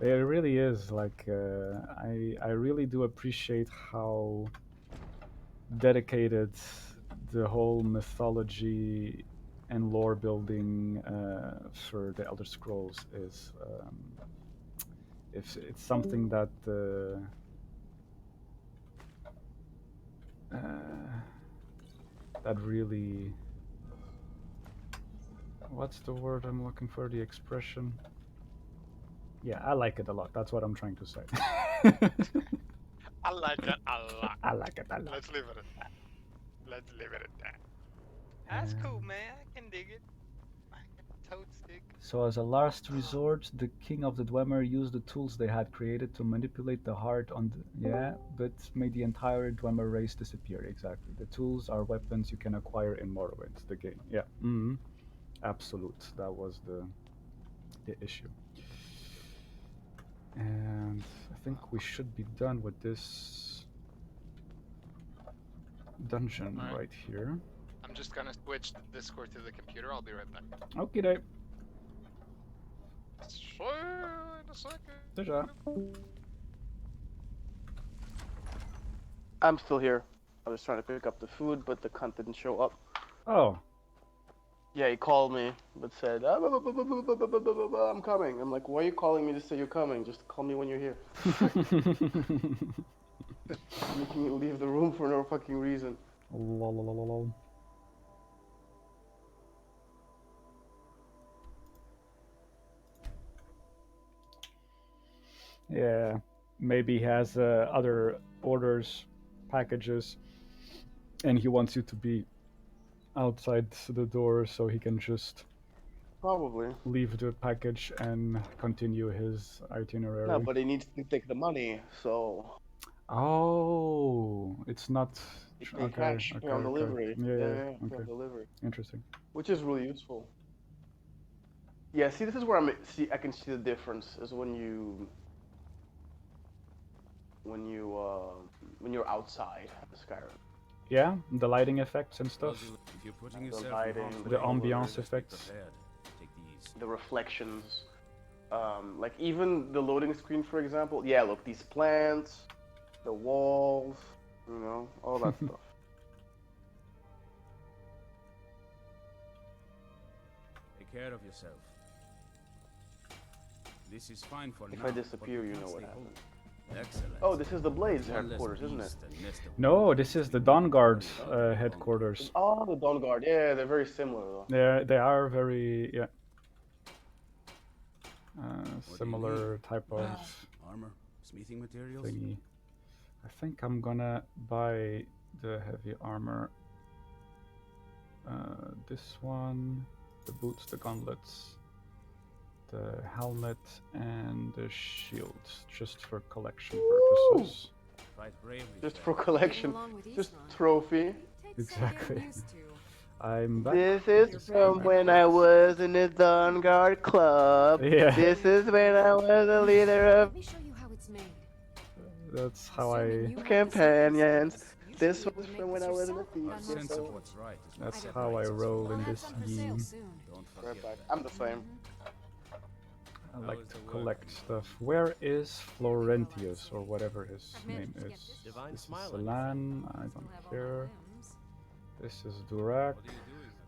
It really is. Like, I really do appreciate how dedicated the whole mythology and lore building for the Elder Scrolls is. If it's something that that really, what's the word I'm looking for? The expression. Yeah, I like it a lot. That's what I'm trying to say. I like it a lot. I like it a lot. Let's leave it at that. Let's leave it at that. That's cool, man. I can dig it. I can totes dig. So, as a last resort, the king of the Dwemer used the tools they had created to manipulate the heart on the but made the entire Dwemer race disappear. Exactly. The tools are weapons you can acquire in Morrowind, the game. Yeah. Absolute. That was the issue. And I think we should be done with this dungeon right here. I'm just gonna switch the Discord to the computer. I'll be right back. Okay, day. See you in a second. Déjà. I'm still here. I was trying to pick up the food, but the cunt didn't show up. Oh. Yeah, he called me, but said, I'm coming. I'm like, why are you calling me to say you're coming? Just call me when you're here. Making you leave the room for no fucking reason. Lol. Yeah, maybe he has other orders, packages, and he wants you to be outside the door so he can just Probably. leave the package and continue his itinerary. No, but he needs to take the money, so... Oh, it's not... They cash pay on delivery. Yeah, pay on delivery. Interesting. Which is really useful. Yeah, see, this is where I can see the difference, is when you're outside Skyrim. Yeah, the lighting effects and stuff. If you're putting The yourself lighting, in harm's the way, ambiance just be effects. prepared. Take these. The reflections. Like even the loading screen, for example. Yeah, look, these plants, the walls, you know, all that stuff. Take care of yourself. This is fine for now. If I disappear, but we you can't know what stay happens. home. Excellent. Oh, this is the Blades One less headquarters, isn't it? beast and nest of No, this is the Dawnguard headquarters. Oh, the Dawnguard. Yeah, they're very similar though. They are very What do you similar need? type of Armor, smithing materials. thingy. I think I'm gonna buy the heavy armor. This one, the boots, the gauntlets, the helmet and the shield, just for collection purposes. Fight bravely. Just for Getting collection. along with Just Isran. trophy. Takes some getting Exactly. used to. I'm back. This is from when I was in the Dawnguard club. Yeah. This is when I was a leader Let of me show you how it's made. That's how Assuming I. you have the companions. skills, you This should be able was to from make when this I was in the yourself thief. on A sense of Moth what's right is That's what how I roll I'll in have this some for sale game. soon. Don't Right forget back. that. I'm the same. I How like is to the work collect going? stuff. Where is Florentius, or whatever his I've name managed to get is? this Divine This is smile on your Selan. I Still don't have all my care. limbs. This is Durak. What do you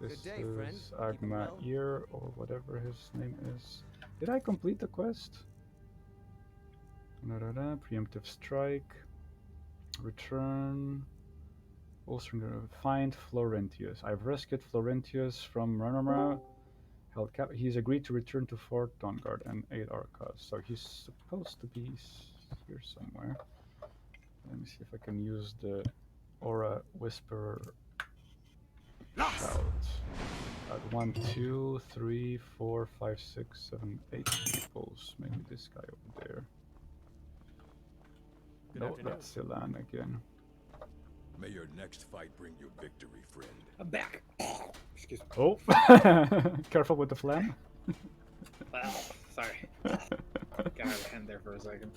do This Good day, friend. is Keeping Agma well? Ear, or whatever his name is. Did I complete the quest? Da-da-da, preemptive strike. Return. Also find Florentius. I've rescued Florentius from Ranoma. Held cap. He's agreed to return to Fort Dawnguard and aid our cause. So he's supposed to be here somewhere. Let me see if I can use the Aura Whisperer shout. At 1, 2, 3, 4, 5, 6, 7, 8 peoples. Maybe this guy over there. Good No, afternoon. that's Silan again. May your next fight bring you victory, friend. I'm back. Excuse me. Oh, careful with the flam. Wow, sorry. Got out of hand there for a second.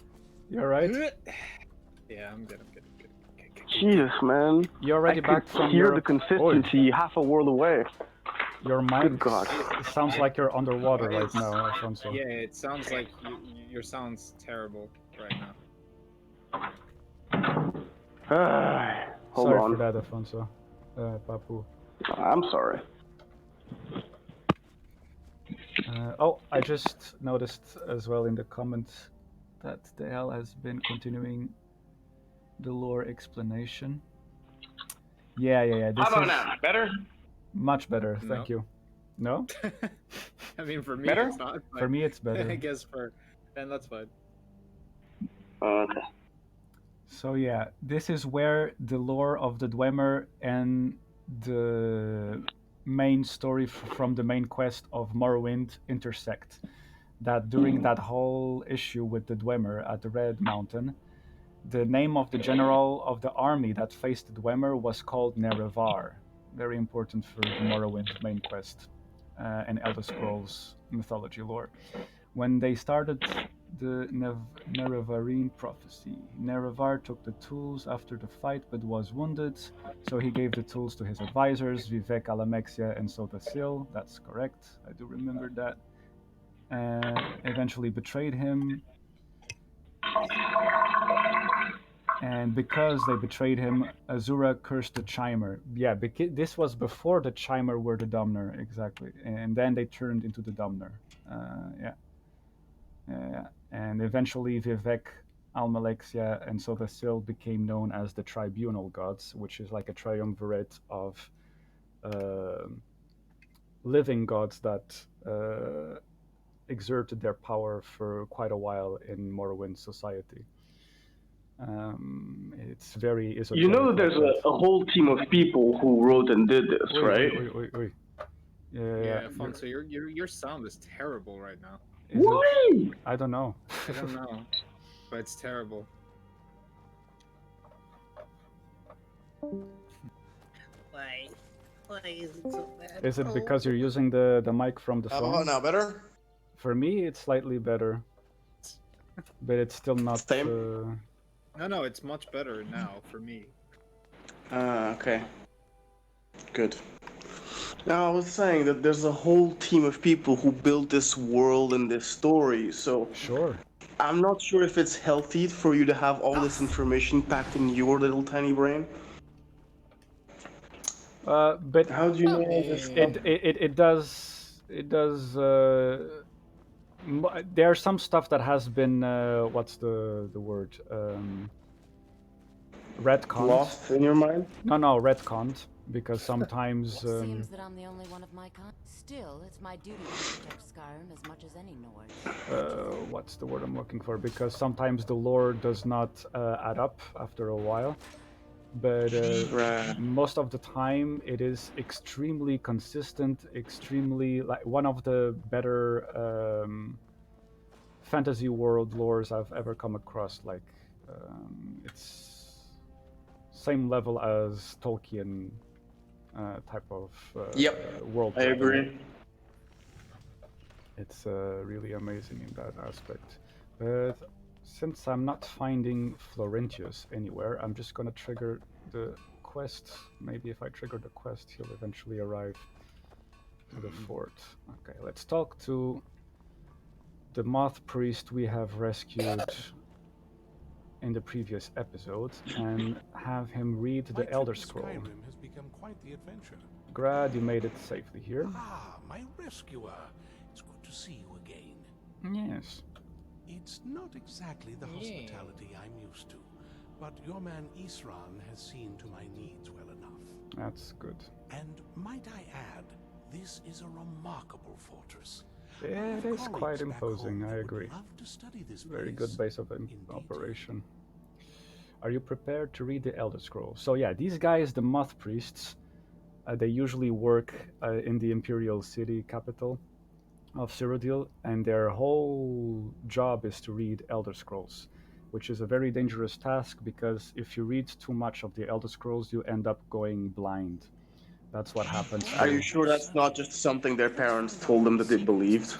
You alright? Yeah, I'm good. I'm good. I'm good. Okay. Jesus, man. You already I back could from hear your the consistency half a world away. Your mic God. sounds like you're underwater right now, Alfonso. Yeah, it sounds like your sound's terrible right now. Hold Sorry on. for that, Alfonso. Papu. I'm sorry. Oh, I just noticed as well in the comments that the L has been continuing the lore explanation. Yeah. This How about is now? Better? much better, No. thank you. No? I mean, for me, Better? it's not. For me, it's better. I guess then that's fine. Okay. So yeah, this is where the lore of the Dwemer and the main story from the main quest of Morrowind intersect. That during that whole issue with the Dwemer at the Red Mountain, the name of the general of the army that faced the Dwemer was called Nerevar. Very important for the Morrowind main quest and Elder Scrolls mythology lore. When they started the Nerevarine prophecy, Nerevar took the tools after the fight but was wounded, so he gave the tools to his advisors, Vivek, Alamexia, and Sotasil. That's correct, I do remember that. Eventually betrayed him. And because they betrayed him, Azura cursed the Chimer. Yeah, this was before the Chimer were the Domner, exactly. And then they turned into the Domner. And eventually Vivek, Almalexia, and Sotasil became known as the Tribunal Gods, which is like a triumvirate of living gods that exerted their power for quite a while in Morrowind society. It's very esoteric. You know that there's a whole team of people who wrote and did this, right? Wait. Yeah, Alfonso, your sound is terrible right now. Why? I don't know. I don't know, but it's terrible. Why? Why is it so bad? Is it because you're using the mic from the How phone? about now? Better? For me, it's slightly better, but it's still not. Same. No, it's much better now for me. Okay. Good. Now, I was saying that there's a whole team of people who built this world and this story, so Sure. I'm not sure if it's healthy for you to have all this information packed in your little tiny brain. But How do you know all this stuff? it does. There's some stuff that has been what's the word? Retconned. Lost in your mind? No, retconned, because sometimes Seems that I'm the only one of my kind. Still, it's my duty to protect Skyrim as much as any Nord. what's the word I'm looking for? Because sometimes the lore does not add up after a while. but Right. most of the time it is extremely consistent, extremely like one of the better fantasy world lores I've ever come across. Like it's same level as Tolkien type of Yep, world I building. agree. It's really amazing in that aspect. But since I'm not finding Florentius anywhere, I'm just gonna trigger the quest. Maybe if I trigger the quest, he'll eventually arrive to the fort. Okay, let's talk to the Moth Priest we have rescued in the previous episode and have him read My the Elder trip to Scroll. Skyrim has become quite the adventure. Grad, you made it safely here. Ah, my rescuer. It's good to see you again. Yes. It's not exactly the hospitality I'm used to, but your man Isran has seen to my needs well enough. That's good. And might I add, this is a remarkable fortress. It is quite imposing, I agree. Love to study this Very place good base of in detail. operation. Are you prepared to read the Elder Scroll? So yeah, these guys, the Moth Priests, they usually work in the Imperial City capital of Cyrodiil, and their whole job is to read Elder Scrolls, which is a very dangerous task because if you read too much of the Elder Scrolls, you end up going blind. That's what happens. Are you sure that's not just something their parents told them that they believed?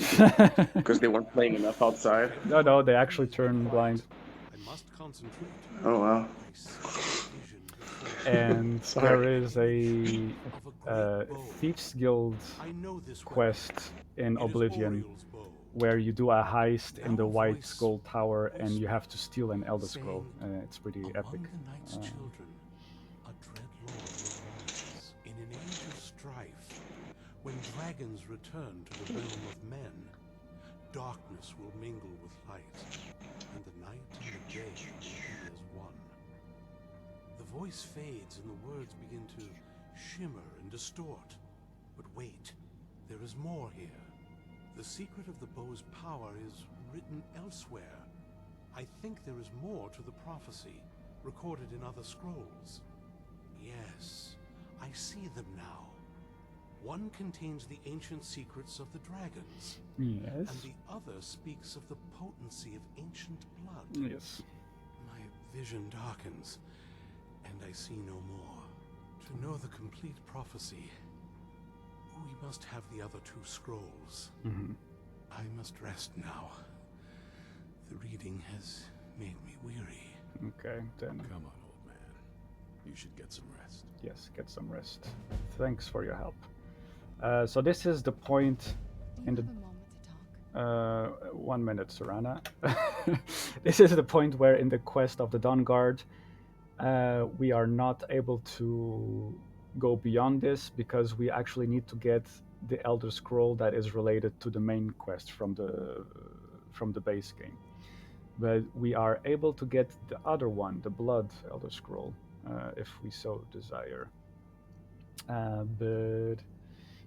Because they weren't playing enough outside? No, they actually turn blind. I must concentrate. Oh, wow. I see vision before And Sorry. there is a of a great bow. Thieves Guild I know this weapon. quest in It is Oblivion Oriel's bow. where you do a heist in Now the a White voice Skull Tower and you whispered, have to steal an Elder Scroll. saying, It's pretty Among epic. the night's children, a dread lord will rise. In an age of strife, when dragons return to the realm of men, darkness will mingle with light, and the night and the day will be as one. The voice fades and the words begin to shimmer and distort. But wait, there is more here. The secret of the bow's power is written elsewhere. I think there is more to the prophecy, recorded in other scrolls. Yes, I see them now. One contains the ancient secrets of the dragons, Yes. and the other speaks of the potency of ancient blood. Yes. My vision darkens, and I see no more. To know the complete prophecy, we must have the other two scrolls. Mm-hmm. I must rest now. The reading has made me weary. Okay, then Come on, old man. You should get some rest. yes, get some rest. Thanks for your help. So this is the point Do in you the have a moment to talk? 1 minute, Serana. This is the point where in the quest of the Dawnguard, we are not able to go beyond this because we actually need to get the Elder Scroll that is related to the main quest from the base game. But we are able to get the other one, the Blood Elder Scroll, if we so desire. But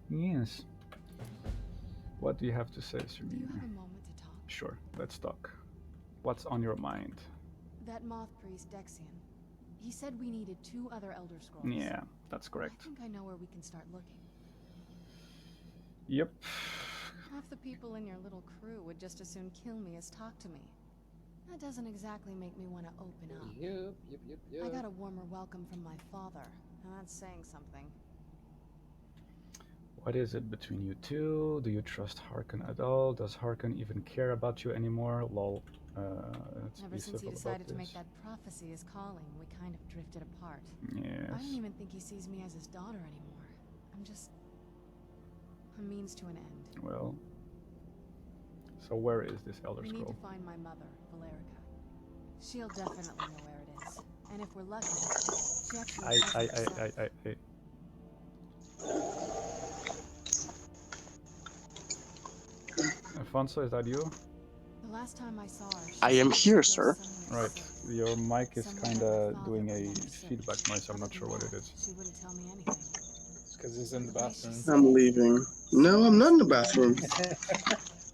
yes, what do you have to say, Do you Serena? have a moment to talk? Sure, let's talk. What's on your mind? That Moth Priest, Dexian. He said we needed 2 other Elder Scrolls. Yeah, that's correct. I think I know where we can start looking. Yep. Half the people in your little crew would just as soon kill me as talk to me. That doesn't exactly make me want to open up. Yep. I got a warmer welcome from my father, and that's saying something. What is it between you two? Do you trust Harkon at all? Does Harkon even care about you anymore? Lol. Let's Ever be since he civil decided about to this. make that prophecy his calling, we kind of drifted apart. Yes. I don't even think he sees me as his daughter anymore. I'm just a means to an end. Well. So where is this Elder We need Scroll? to find my mother, Valerica. She'll definitely know where it is. And if we're lucky, she actually has it herself. Alfonso, is that you? The last time I saw her, she I am said she here, was sir. somewhere Right. sick. Your mic is Someone kind that my of father doing would a never say. feedback noise. I'm Other not sure than what it that, is. She wouldn't tell me anything. It's because he's in the The way she bathroom. said I'm it, leaving. No, I'm not in the bathroom.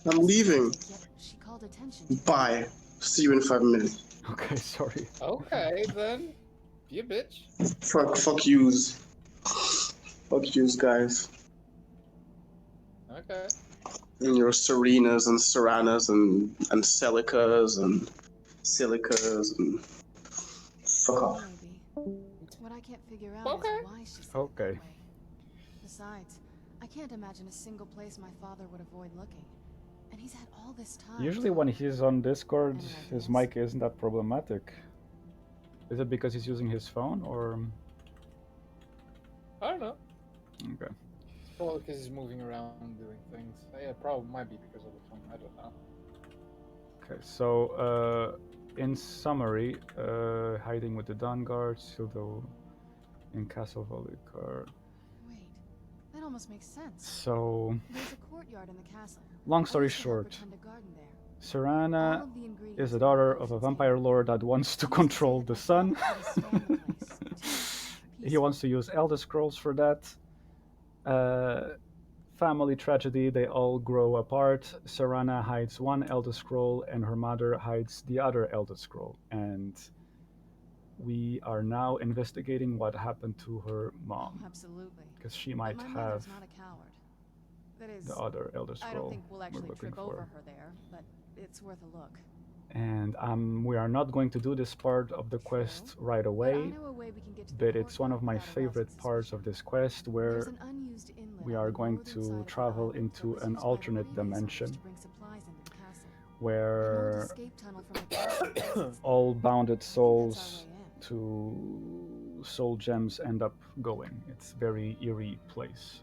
I'm leaving. yet she called attention to it. Bye. See you in 5 minutes. Okay, sorry. Okay, then. Be a bitch. Fuck yous. Fuck yous, guys. Okay. And your Serenas and Seranas and Celicas and Silicas and fuck off. Maybe. What I can't figure out Okay. is why she said it that Okay. way. Besides, I can't imagine a single place my father would avoid looking. And he's had all this time. Usually when he's on Discord, Any his ideas? mic isn't that problematic. Is it because he's using his phone or? I don't know. Okay. Probably because he's moving around doing things. Yeah, probably might be because of the phone. I don't know. Okay, so in summary, hiding with the Dawnguard, Sildo in Castle Volkihar. Wait, that almost makes sense. So, There's a courtyard in the castle. long I story used to help her short, tend a garden there. All Serana of the ingredients is the and daughter of a potions vampire here. lord that wants to Used to say control that the my sun. father could stand the place, too. He wants to use Elder Scrolls for that. Family tragedy, they all grow apart. Serana hides one Elder Scroll and her mother hides the other Elder Scroll. And we are now investigating what happened to her mom. Absolutely. Because she But might my have mother's not a coward. That is, the other Elder I don't Scroll think we'll we're actually looking trip over for. her there, but it's worth a look. And we are not going to do this part of the quest right But I away, know a way we can get to the but it's one of my courtyard without favorite arousing parts of suspicion. this quest There's where an unused inlet we on are the going northern side to of the travel island into that was an used by the alternate previous owners dimension to bring supplies into the castle. An old where escape tunnel from the castle exits all there. bounded I think that's souls our way in. to soul gems end up going. It's a very eerie place.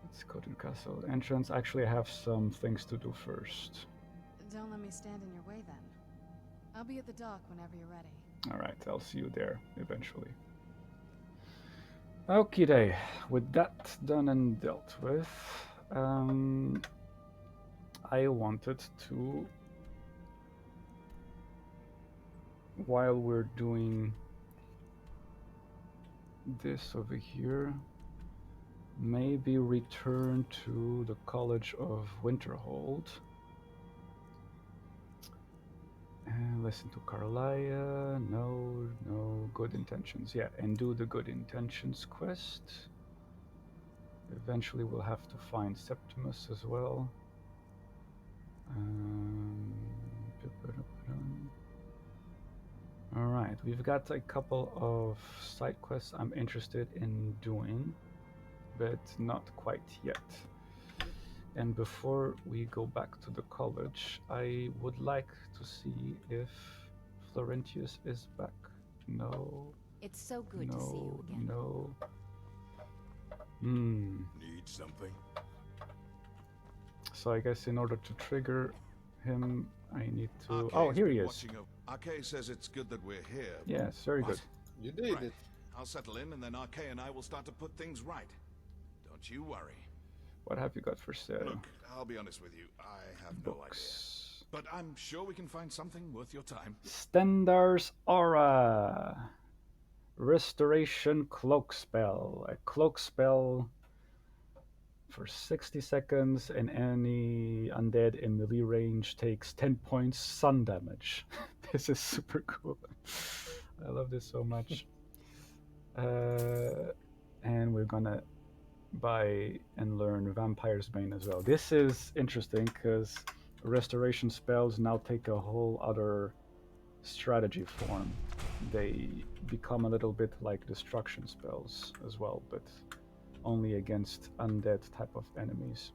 Let's go to the castle entrance. Actually, I have some things to do first. Don't let me stand in your way then. I'll be at the dock whenever you're ready. All right, I'll see you there eventually. Okie day. With that done and dealt with, I wanted to, while we're doing this over here, maybe return to the College of Winterhold. And listen to Carlia. No good intentions. Yeah, and do the good intentions quest. Eventually we'll have to find Septimus as well. Alright, we've got a couple of side quests I'm interested in doing, but not quite yet. And before we go back to the college, I would like to see if Florentius is back. No. It's so good to see you again. No. Need something? So I guess in order to trigger him, I need to... Arkay's Oh, here been he is. watching Arkay says it's good that we're here. Yes, very What? good. You did Right. it. I'll settle in, and then Arkay and I will start to put things right. Don't you worry. What have you got for sale? Look, I'll be honest with you. I have no idea. Books. But I'm sure we can find something worth your time. Stendar's Aura. Restoration Cloak Spell. A cloak spell for 60 seconds, and any undead in melee range takes 10 points sun damage. This is super cool. I love this so much. And we're gonna buy and learn Vampire's Bane as well. This is interesting because restoration spells now take a whole other strategy form. They become a little bit like destruction spells as well, but only against undead type of enemies.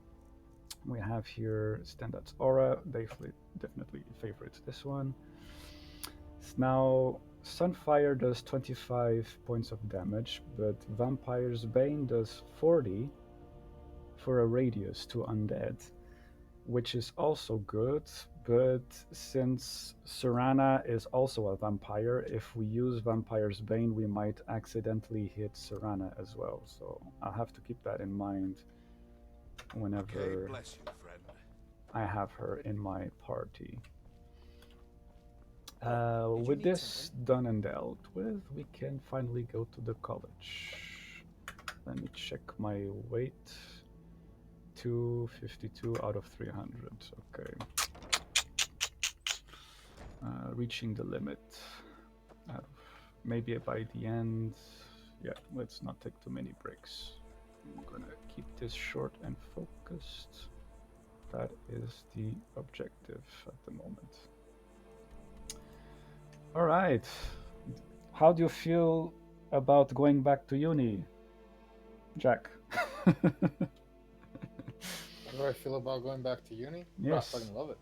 We have here Standard's Aura, definitely favorite this one. It's now Sunfire does 25 points of damage, but Vampire's Bane does 40 for a radius to undead, which is also good, but since Serana is also a vampire, if we use Vampire's Bane, we might accidentally hit Serana as well, so I'll have to keep that in mind whenever Okay, bless you, friend. I have her in my party. Did you With need this done and dealt with, we can finally go to the college. Let me check my weight. 252 out of 300. Okay. reaching the limit. Maybe by the end. Yeah, let's not take too many breaks. I'm gonna keep this short and focused. That is the objective at the moment. All right. How do you feel about going back to uni, Jack? How do I feel about going back to uni? Bro, I Yes. fucking love it.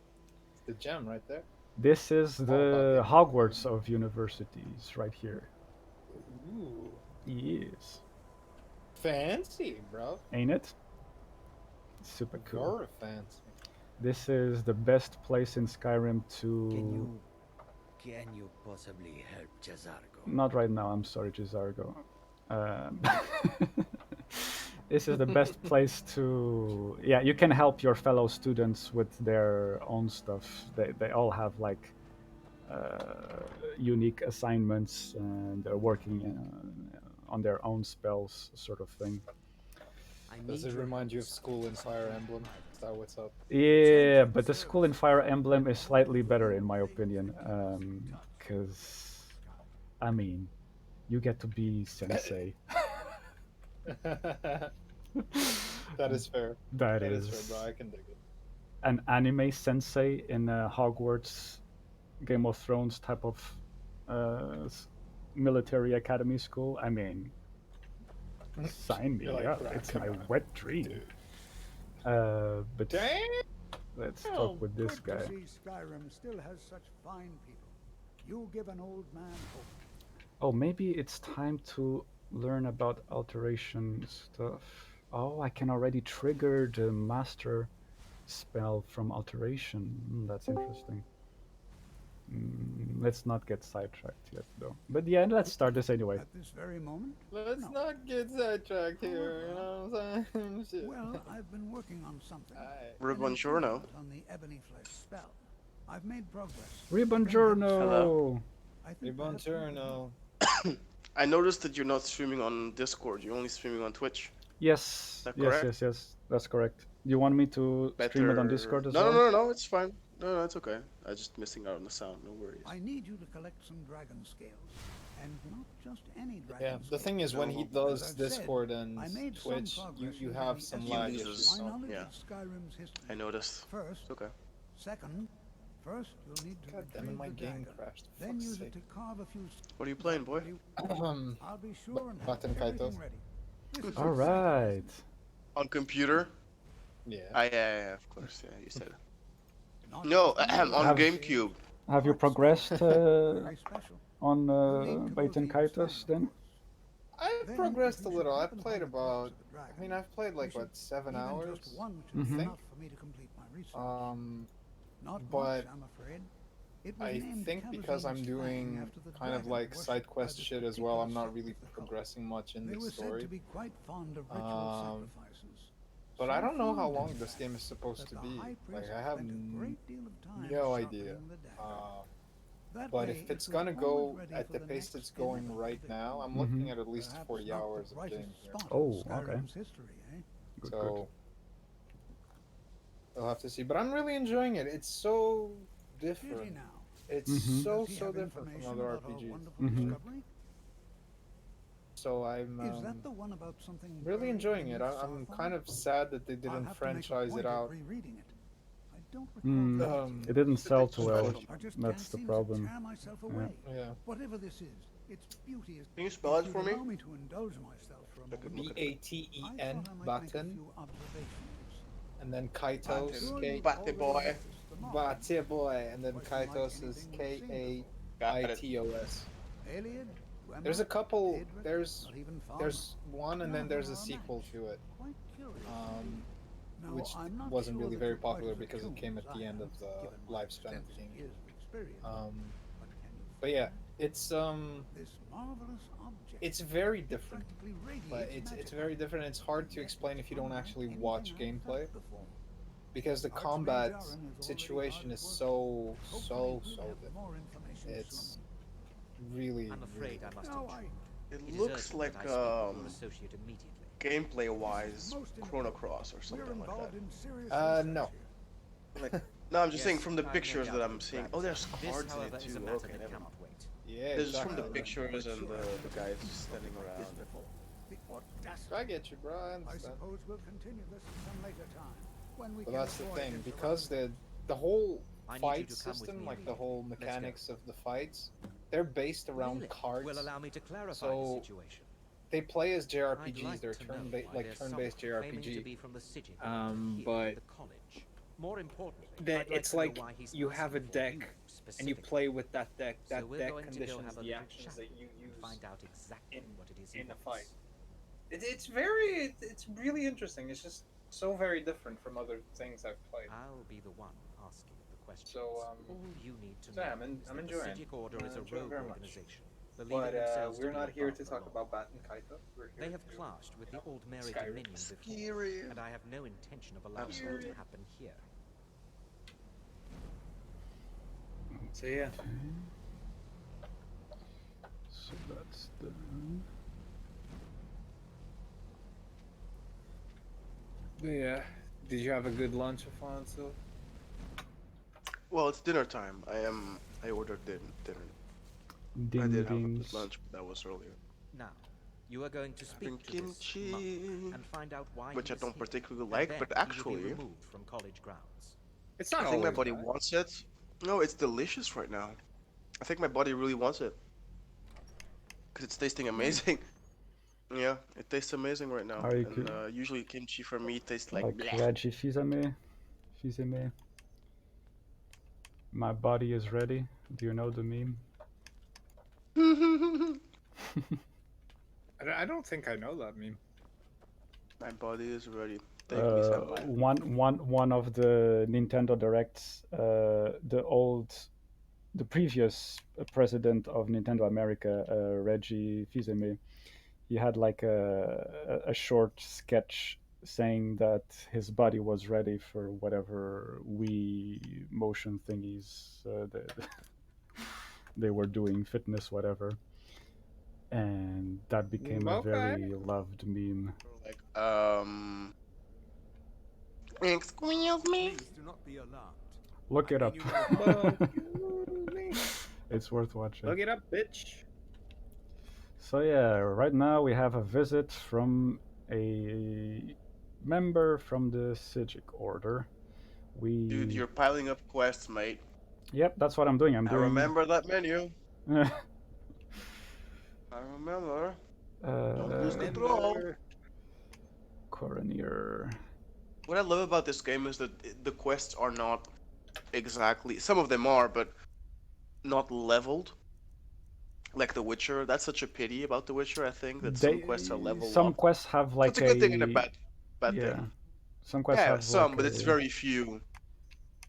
The gem right there. This is All the about Hogwarts of universities right here. Ooh, Yes. fancy, bro. Ain't it? Super cool. Very fancy. This is the best place in Skyrim to... Can you possibly help Jazargo? Not right now, I'm sorry, Jizargo. This is the best place to... Yeah, you can help your fellow students with their own stuff. They all have like unique assignments and they're working on their own spells, sort of thing. Does it remind you of school in Fire Emblem? Is that what's up? Yeah, but the school in Fire Emblem is slightly better in my opinion, because I mean, you get to be sensei. That is fair. That is is fair, bro. I can dig it. an anime sensei in a Hogwarts, Game of Thrones type of military academy school. I mean, sign me You're like, up. "Bro, It's come my on, wet dream. But Damn! let's talk with this Good guy. to see Skyrim still has such fine people. You give an old man hope. Oh, maybe it's time to learn about alteration stuff. Oh, I can already trigger the master spell from alteration. That's interesting. Let's not get sidetracked yet, though. But yeah, let's start this anyway. At this very moment? Let's No. not get sidetracked here, you know what I'm saying? Shit. Well, I've been working on something. Buongiorno. On the ebony flesh spell. I've made progress. Buongiorno. Hello. I think Buongiorno. I noticed that you're not streaming on Discord. You're only streaming on Twitch. Yes, that yes, correct? yes. That's correct. Do you want me to stream it on Discord as well? No, it's fine. No, it's okay. I was just missing out on the sound. No worries. I need you to collect some dragon scales. And not just any dragon Yeah, the thing is, when he As does I've said, Discord and I made some Twitch, progress you in have the some estimate lag of issues. my knowledge Yeah. of Skyrim's history. I noticed. First, It's okay. second, first you'll need to God damn it, retrieve my the game dagger. crashed. Then Fuck's use sake. it to carve a few. What are you playing, boy? I'll be sure and have Button everything Kaitos. ready. This is All right. On computer? Yeah. Yeah, of course. Yeah, you said it. not No, just on Have- GameCube. Have you progressed very special. on You'll need to go Bait and deep Kaitos study, then? of course. I've Then, progressed if a you little. should I've happen played upon the about. corpse of the I dragon, mean, I've played like you what, should- 7 even hours. just one should Mhm. be enough for me to complete my research. Not but much, I'm afraid. It was I named think because I'm Karazhan's doing Fang after the kind of dragon like worshipped side by quest this shit as well, I'm particular not really sect of the cult. progressing much in They the were said story. to be quite fond of ritual Um, sacrifices. But So I don't know how fond, long in this fact, game is supposed that to the be. high Like, priest I have spent a great deal of time no idea. sharpening the dagger. That But way, if it it's was gonna always go ready at for the the pace next it's going inevitable right victory. now, I'm looking at least Perhaps 40 not the hours of brightest game here. spot in Oh, okay. Skyrim's history, eh? Good, So good. we'll have to see. But I'm really enjoying it. It's so Did he different. now? It's Mhm. so Does he so have different from information other about our RPGs. wonderful Mhm. discovery? So I'm Is that the one about something really buried enjoying it. beneath I'm Starfall? kind of sad that they I'll didn't have to make a franchise point it of out. rereading it. I don't recall Hmm. the It didn't sell too well. I just That's can't the seem problem. to tear myself away. Yeah. Whatever this is, its beauty is. Can you spell it If for you'd me? allow me to indulge myself for a I could moment, look at I BATEN thought I might make a button few observations. and then Kaitos Sure K you've Bate already boy. noticed the mark. Bate boy and then Wasn't like Kaitos is anything we've seen KAITOS. Aliad, There's a Dwemer, couple. Daedric, There's not even Falmer. one and then there's a sequel to it, Quite curious. Now, which I'm not wasn't sure really that very you're quite popular as because it attuned came as at the I end am, of the given my lifespan of the extensive game. years of experience. But can you But yeah, it's this marvelous object it's very different. practically radiates But it's magic. very different. It's hard to explain if you don't actually Anything watch I've gameplay, felt before. because the Archmage combat Aaron is already situation hard is at work. so Hopefully we'll have different. more information It's soon. really I'm afraid I must No, intrude. It It is looks urgent like that I speak with your associate immediately. gameplay-wise, Most Chrono Cross or We're something like involved that. in serious No. research here. Like No, I'm just saying Yes, from the I've no pictures doubt that of I'm its seeing. gravity. Oh, there's This, cards in however, it is a too. matter Okay, that never mind. cannot wait. Yeah, This is from the exactly. pictures and the guys standing around. The audacity. I get you, bro. I I understand. suppose we'll continue this at some later time when we But can that's the avoid thing, interruption. because the whole I need you fight to come with system, me like the immediately. whole Let's go. mechanics of the fights, they're based around Really? cards. Will allow me to clarify So the situation. they play as I'd JRPGs. like They're to know why there's turn-based someone claiming to JRPG. be from the city here But at the college. More importantly, it's like you have a deck and you play with that deck. That so we're deck going to go conditions have a the little actions chat that you use and find out exactly what it is in he a wants. fight. It's really interesting. It's just so very different from other things I've played. I'll be the one asking the questions. So all you need to so know yeah, I'm is that enjoying. the Sijic Order is a enjoying rogue very much. organization. believing But themselves we're to be not here above to the talk law. about Bat and Kaito. We're here They have to, clashed with the old Mary Skyrim. Dominion before, and I have no intention of allowing that to happen here. So yeah. So that's done. Yeah. Did you have a good lunch, Afonso? Well, it's dinner time. I ordered dinner. Ding I did have a dings. good lunch, but that was earlier. Now, you are going to speak to this Kimchi, monk and find out why which he I is don't here, particularly and like, then but he will be actually, removed from college grounds. It's not I think my always body bad. wants it. No, it's delicious right now. I think my body really wants it. Because it's tasting amazing. Yeah, it tastes amazing right now. Are you And usually kimchi for me tastes like bleh. Reggie Fils-Aimé? My body is ready. Do you know the meme? I don't think I know that meme. My body is ready. Take me senpai. One of the Nintendo Directs, the previous president of Nintendo America, Reggie Fils-Aimé, he had like a short sketch saying that his body was ready for whatever Wii motion thingies they were doing, fitness, whatever. And that became a very loved meme. Like, excuse me? Please do not be alarmed. Look it I up. mean, It's worth watching. Look it up, bitch. So yeah, right now we have a visit from a member from the Sijic Order. Dude, you're piling up quests, mate. Yep, that's what I'm doing. I remember that menu. I remember. Don't lose control. Coroner. What I love about this game is that the quests are not exactly. Some of them are, but not leveled. Like The Witcher. That's such a pity about The Witcher. I think that some quests are leveled. Some quests have like it's a good thing and a bad thing. Some quests have some, like but it's very few.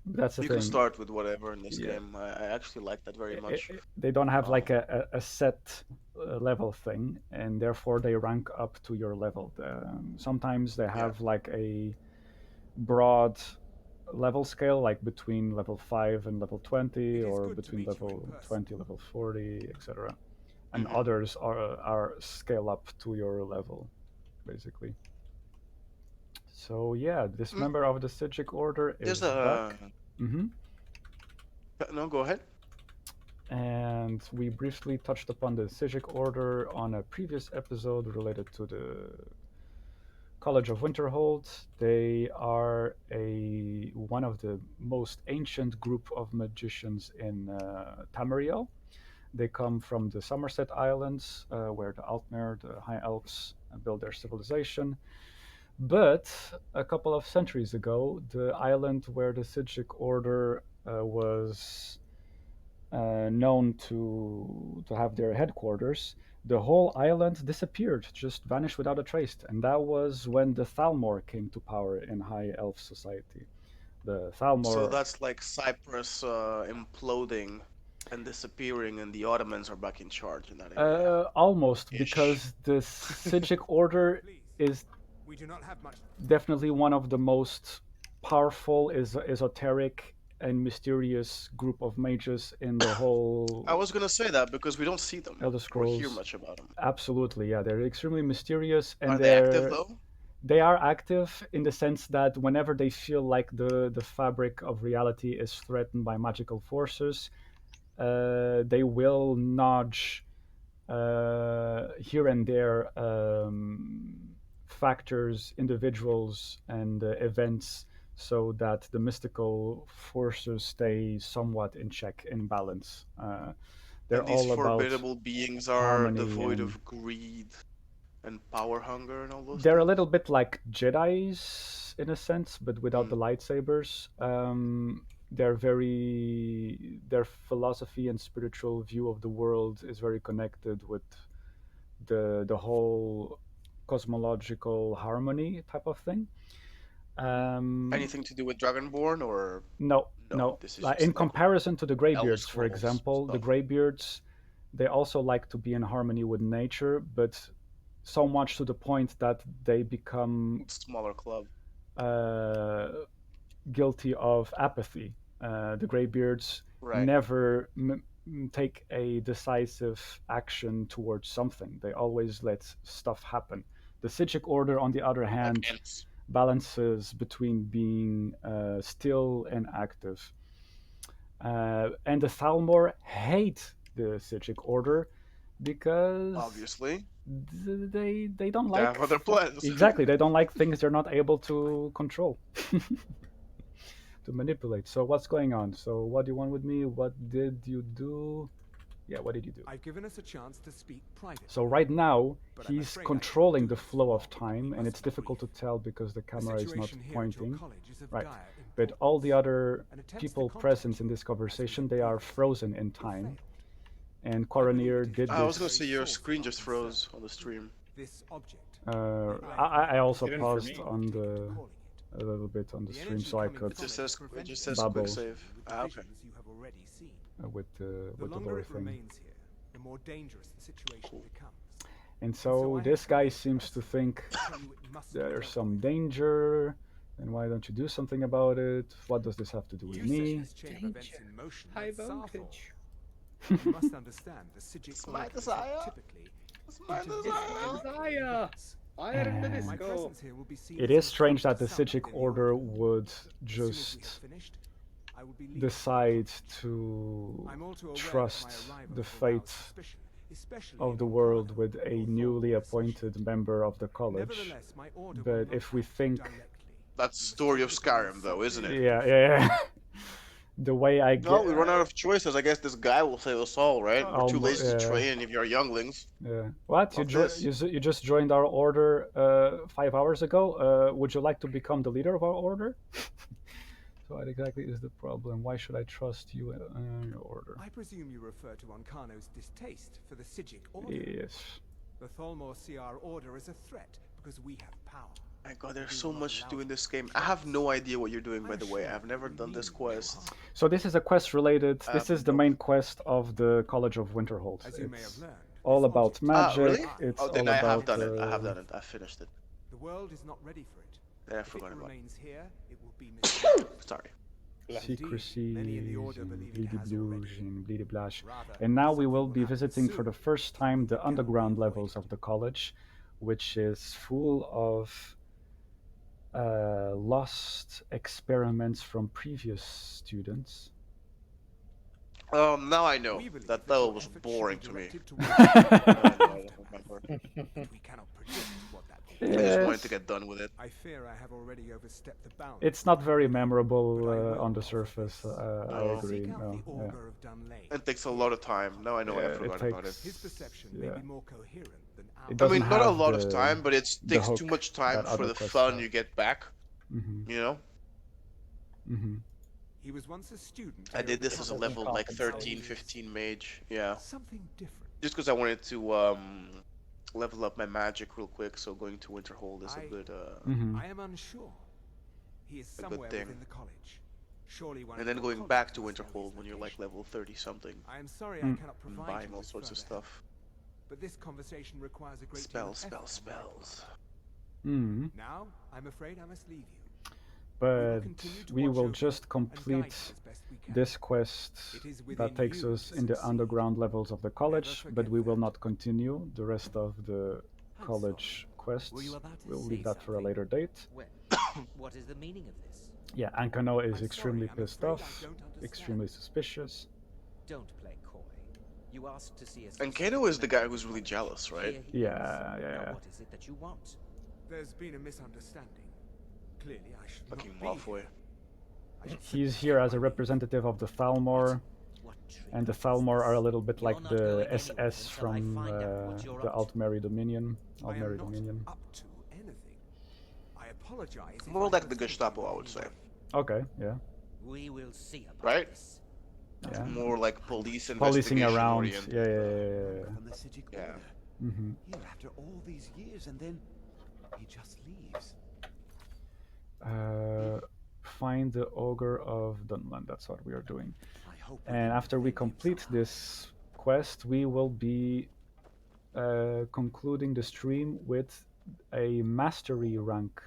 That's the you thing. can start with whatever in this game. I actually like that very much. They don't have like a set level thing, and therefore they rank up to your level. Sometimes they have like a broad level scale, like between level 5 and level 20, or between level 20, level 40, etc. And others are scale up to your level, basically. So yeah, this member of the Sijic Order is back. No, go ahead. And we briefly touched upon the Sijic Order on a previous episode related to the College of Winterhold. They are one of the most ancient group of magicians in Tamriel. They come from the Somerset Islands, where the Altmer, the High Elves, built their civilization. But a couple of centuries ago, the island where the Sijic Order was known to have their headquarters, the whole island disappeared, just vanished without a trace. And that was when the Thalmor came to power in High Elf society. The Thalmor. So that's like Cyprus imploding and disappearing, and the Ottomans are back in charge in that area. Almost, because the Sijic Order is definitely one of the most powerful, esoteric, and mysterious group of mages in the whole. I was gonna say that because we don't see them Elder Scrolls. or hear much about them. Absolutely, yeah, they're extremely mysterious, and are they active though? they are active in the sense that whenever they feel like the fabric of reality is threatened by magical forces, they will nudge here and there factors, individuals, and events so that the mystical forces stay somewhat in check, in balance. They're And these all about formidable beings are harmony devoid and of greed and power hunger and all those they're a things. little bit like Jedi's in a sense, but without the lightsabers. Their philosophy and spiritual view of the world is very connected with the whole cosmological harmony type of thing. Anything to do with Dragonborn or No, no? no. This is Like, just in comparison to the Elder Greybeards, for Scrolls example, the stuff. Greybeards, they also like to be in harmony with nature, but so much to the point that they become Smaller club. Guilty of apathy. The Greybeards Right. never take a decisive action towards something. They always let stuff happen. The Sijic Order, on the other hand, balances between being still and active. And the Thalmor hate the Sijic Order because Obviously. They don't They like have other plans. exactly. They don't like things they're not able to control, to manipulate. So what's going on? So what do you want with me? What did you do? Yeah, what did you do? I've given us a chance to speak privately. So right now But I'm he's afraid I controlling the flow of time, and it's difficult to tell because the camera is not situation here at your pointing. college is of Right, dire but all the other and attempts to people contact present in this conversation, they are frozen in time. And Coronir did I was gonna this. say your screen just froze on the stream. This object. I also Didn't for paused me. on a little bit on the stream so I could It just says bubble quick save. Ah, okay. You have already seen. With the longer lore it thing. remains here, the more dangerous the situation becomes. And so this guy seems to think there's some danger, and why don't you do something about it? What does this have to do with me? High voltage. You must understand the Sijic my Order is desire. typically my Desire. Fire in the And My disco. presence here will be seen it as is an strange that affront the to some Sijic within the Order would As soon as we have just finished, I will be leaving. decide to I'm all too aware that my trust arrival the will arouse fate suspicion, especially of in the Volkihar world Clan with a or newly Thorn appointed member of the college. Nevertheless, my order will But not if we act think, directly. That's story of Skyrim, though, isn't it? yeah, the way I No, get, we run out of choices. I guess this guy will save us all, right? We're too lazy to yeah. train if you're younglings. Yeah. What? Of this. You just joined our order 5 hours ago? Would you like to become the leader of our order? So what exactly is the problem? Why should I trust you and your order? I presume you refer to Ankano's distaste for the Sijic Order. Yes. The Thalmor see our order as a threat because we have power. My god, there's so much to do in this game. I have no idea what you're doing, by the way. I've never done this quest. So this is a quest related. This is the main quest of the College of Winterhold. As you may have It's learned, all about magic. Really? It's Oh, then all I have about. done it. I have done it. I finished it. the world is not ready for it. Then I If forgot it about remains here, it will be misused. Sorry. Secrecy many in the order and believe it bleedy has blues already. and bleedy blash. Rather, And now we something will will be happen visiting for soon. the first time the It cannot underground be levels avoided. of the college, which is full of lost experiments from previous students. Now I know. We believe That that your level was efforts should boring be to me. directed towards but we cannot predict what that will I be. just wanted to get done with it. I fear I have already overstepped the bounds. It's not very memorable But I will on the offer surface. this. I No. agree. Seek out No, the yeah. Augur of Dunlane. It takes a lot of time. Now I know Yeah, I it forgot about it. takes- His perception yeah. may be more coherent than ours. It I doesn't mean, not a have lot of the- time, but it the takes hook too much time that for other the quests fun have. you get back. Mm-hmm. You know? Mm-hmm. He was once a student. I here did at this the as a college. level like 13, 15 mage. Yeah. Something different. Just because I wanted to level up my magic real quick, so going to Winterhold is a good Mm-hmm. I am unsure. He is A good somewhere thing. within the college. Surely one and of then your going colleagues back to must know his Winterhold when you're like location. level 30 something. I am sorry Mm. I cannot And provide buying you all with sorts of further stuff. help, but this conversation requires a great Spells, deal of spells, effort on my part. spells. Mm-hmm. Now, I'm afraid I must leave you. But continue to we watch will over just and guide you complete as best we can. this quest It is within that takes you us to in the succeed. underground levels of the college, but forget we will that. not continue the rest of the college quests. Were you about to We'll say leave that for a something? later date. Well, what is the meaning of this? Yeah, Ankano is I'm extremely sorry, I'm pissed afraid I off, don't understand. extremely suspicious. Don't play coy. You asked to see a And specific Kano is the member guy of who's the really college. jealous, right? Here he Yeah, is. yeah. Now what is it that you want? There's been a misunderstanding. Clearly, I should Fucking not be Malfoy. here. I should He's sit here on as a my representative of the Thalmor, What and the treatment is Thalmor are a this? little bit You're like not the going SS anywhere until I from find out what you're the up to. Altmeri Dominion. I am Altmeri not Dominion. up to anything. I apologize. if More I like have the offended Gestapo, you I in would any say. way. Okay, yeah. We will see about Right? this. Yeah. More like police Policing investigation around. oriented. Yeah. From the city Yeah. corner. Mm-hmm. Here after all these years, and then he just leaves. Find the Ogre of Dunland. That's what we are doing. I hope we And didn't after we offend him complete somehow. this quest, we will be concluding the stream with a mastery rank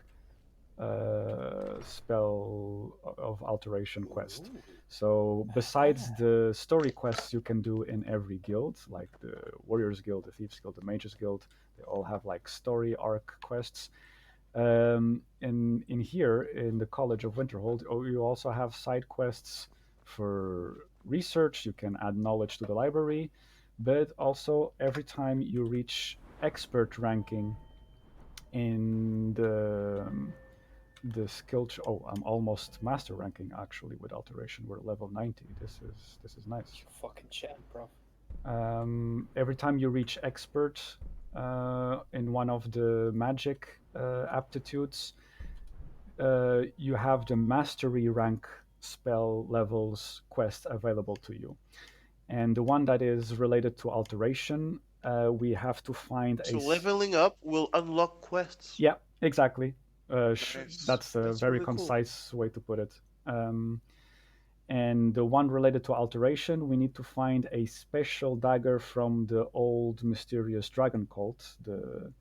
spell of alteration quest. So besides the story quests you can do in every guild, like the Warriors Guild, the Thieves Guild, the Mages Guild, they all have like story arc quests. In here in the College of Winterhold, you also have side quests for research. You can add knowledge to the library, but also every time you reach expert ranking in the skill. I'm almost master ranking actually with alteration. We're level 90. This is nice. Fucking chat, bro. Every time you reach expert in one of the magic aptitudes, you have the mastery rank spell levels quest available to you. And the one that is related to alteration, we have to find So leveling up will unlock quests. Yeah, exactly. Nice. That's a That's very really cool. concise way to put it. And the one related to alteration, we need to find a special dagger from the old mysterious dragon cult, the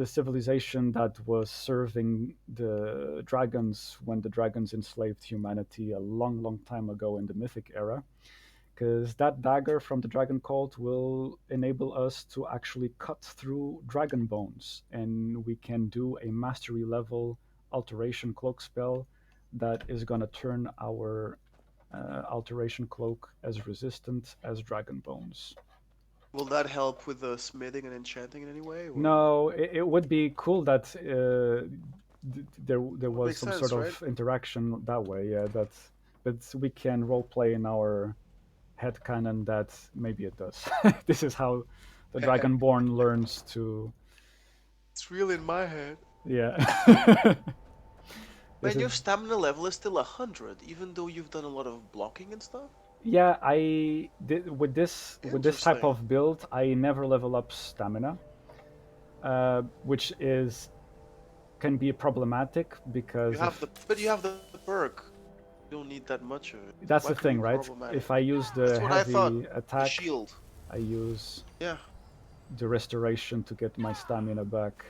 civilization that was serving the dragons when the dragons enslaved humanity a long time ago in the mythic era. Because that dagger from the dragon cult will enable us to actually cut through dragon bones, and we can do a mastery level alteration cloak spell that is going to turn our alteration cloak as resistant as dragon bones. Will that help with the smithing and enchanting in any way? Or? No, it would be cool that there was makes some sense, sort of interaction that way. Yeah, but we can roleplay in our headcanon that maybe it does. This is how the Dragonborn learns to. It's real in my head. Yeah. Man, your stamina level is still 100, even though you've done a lot of blocking and stuff. Yeah, I did with this type of build. I never level up stamina, which can be problematic because you have the perk. You don't need that much of it. That's the thing, right? If I use the heavy attack, the shield. I use the restoration to get my stamina back.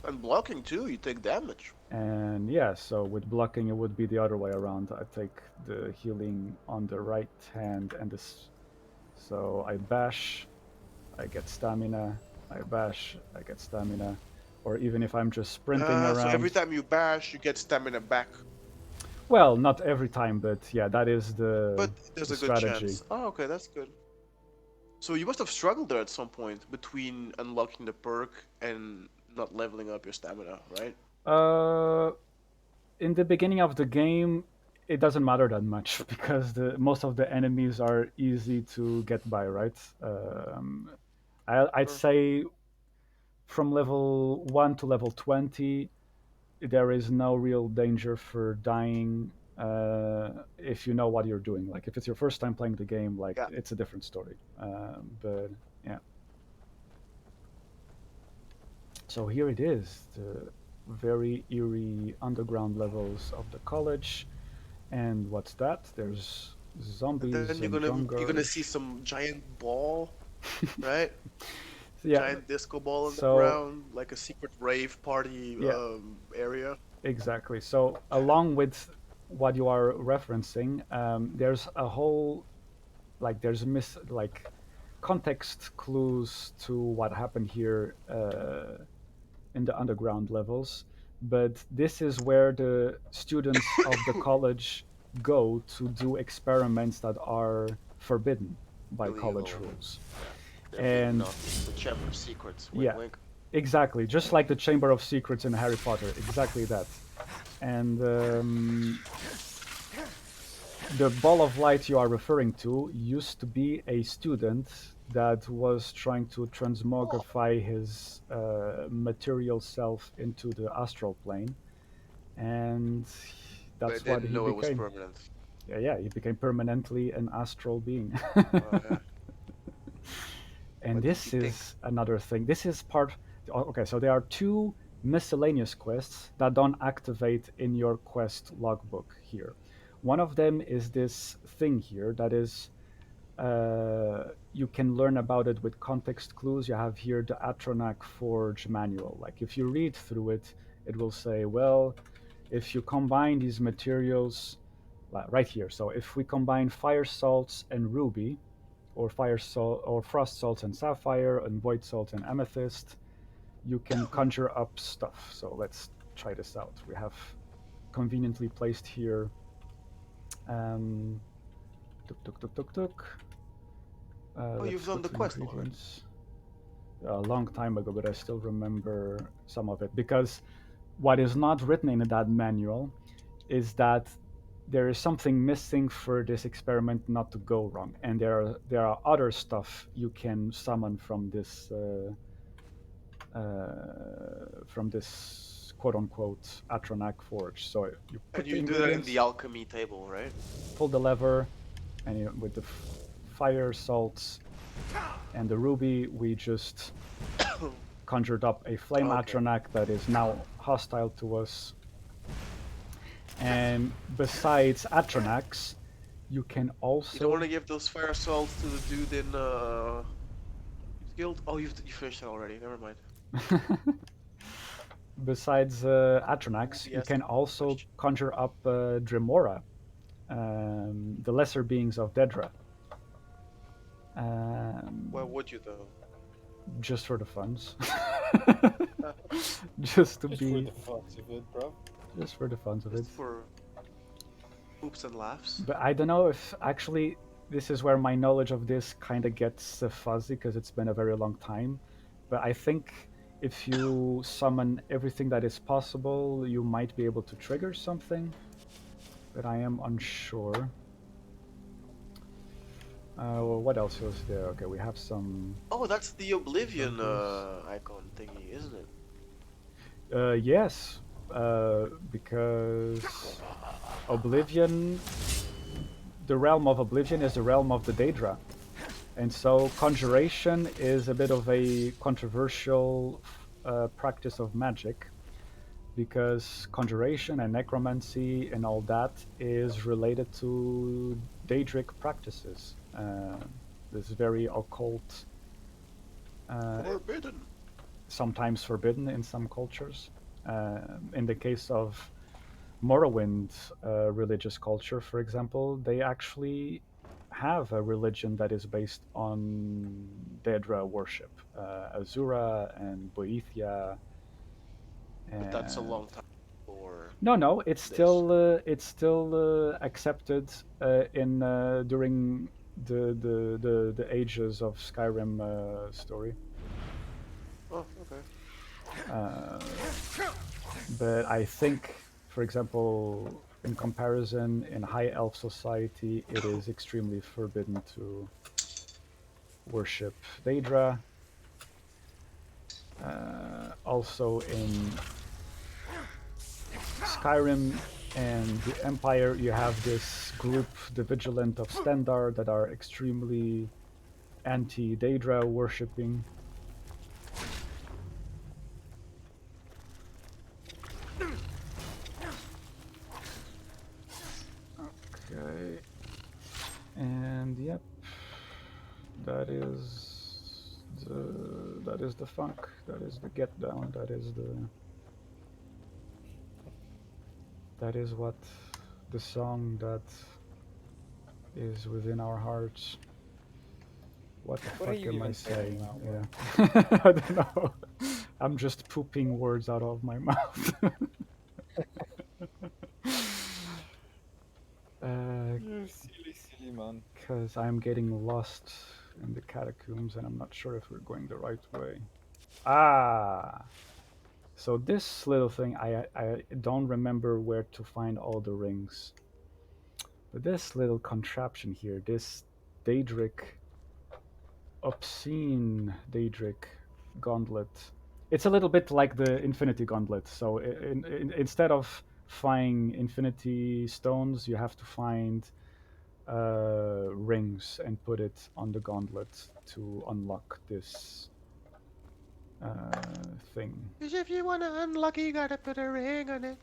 And blocking too, you take damage. And yeah, so with blocking it would be the other way around. I take the healing on the right hand and this. So I bash, I get stamina. I bash, I get stamina. Or even if I'm just sprinting around. So every time you bash, you get stamina back. Well, not every time, but yeah, that is But there's a strategy. good chance. Oh, okay, that's good. So you must have struggled there at some point between unlocking the perk and not leveling up your stamina, right? In the beginning of the game, it doesn't matter that much because most of the enemies are easy to get by, right? I'd say from level 1 to level 20, there is no real danger for dying if you know what you're doing. Like if it's your first time playing the game, it's a different story. But yeah. So here it is, the very eerie underground levels of the college. And what's that? There's zombies and then you're gonna see some giant ball, right? Yeah. Giant disco ball on the ground, like a secret rave party area. Exactly. So along with what you are referencing, there's a whole, there's context clues to what happened here in the underground levels, but this is where the students of the college go to do experiments that are forbidden by college Illegal. rules. Definitely And not the Chamber of Secrets. Wink, yeah, wink. exactly, just like the Chamber of Secrets in Harry Potter, exactly that. And the ball of light you are referring to used to be a student that was trying to transmogrify his material self into the astral plane, and But I that's what didn't he know it was became. permanent. Yeah, he became permanently an astral being. Yeah. And What did this he think? is another thing. This is part. Okay, so there are two miscellaneous quests that don't activate in your quest logbook here. One of them is this thing here that is you can learn about it with context clues. You have here the Atronak Forge manual. Like if you read through it, it will say, well, if you combine these materials, right here. So if we combine fire salts and ruby, or fire salt, or frost salts and sapphire, and void salt and amethyst, you can conjure up stuff. So let's try this out. We have conveniently placed here. Tuk tuk tuk tuk tuk. Oh, Let's you've done put the the quest log. ingredients. A long time ago, but I still remember some of it because what is not written in that manual is that there is something missing for this experiment not to go wrong, and there are other stuff you can summon from this quote unquote Atronak forge. So you And put the you do that in ingredients, the alchemy table, right? pull the lever, and with the fire salts and the ruby, we just conjured up a flame Atronak that is now hostile to us. And besides Atronachs, you can also. You don't want to give those fire salts to the dude in guild. Oh, you finished it already. Never mind. Besides Atronachs, you can also conjure up Dremora, the lesser beings of Dedra. Why would you though? Just for the funs. Just to Just be. for the fucks of it, bro. Just for the funs of it. Just for oops and laughs. But I don't know if actually this is where my knowledge of this kind of gets fuzzy because it's been a very long time. But I think if you summon everything that is possible, you might be able to trigger something. But I am unsure. Well, what else was there? Okay, we have some. Oh, that's the Oblivion icon thingy, isn't it? Yes, because Oblivion, the realm of Oblivion is the realm of the Daedra. And so conjuration is a bit of a controversial practice of magic, because conjuration and necromancy and all that is related to Daedric practices. This very occult, forbidden. Sometimes forbidden in some cultures. In the case of Morrowind religious culture, for example, they actually have a religion that is based on Daedra worship, Azura and Boethia. But that's a long time for. No, it's still accepted in during the ages of Skyrim story. Oh, okay. But I think, for example, in comparison, in High Elf society, it is extremely forbidden to worship Daedra. Also in Skyrim and the Empire, you have this group, the Vigilant of Stendar, that are extremely anti-Daedra worshipping. Okay, and yep, that is the funk, that is the get down, that is what the song that is within our hearts. What the What are fuck you am I even saying saying? out Yeah. I don't know. I'm just pooping words out of my mouth. You silly man. Because I'm getting lost in the catacombs and I'm not sure if we're going the right way. Ah! So this little thing, I don't remember where to find all the rings. But this little contraption here, this Daedric, obscene Daedric gauntlet, it's a little bit like the Infinity Gauntlet. So instead of finding Infinity Stones, you have to find rings and put it on the gauntlet to unlock this thing. Cause if you wanna unlock it, you gotta put a ring on it.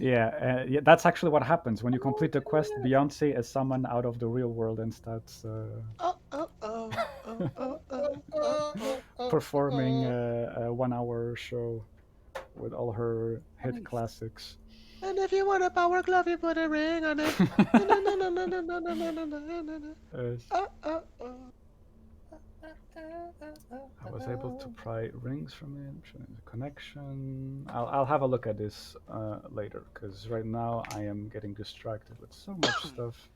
Yeah, yeah, that's actually what happens when you complete the quest. Beyonce is summoned out of the real world and starts performing a 1 hour show with all her hit classics. And if you want a power glove, you put a ring on it. I was able to pry rings from it. Connection. I'll have a look at this later, because right now I am getting distracted with so much stuff.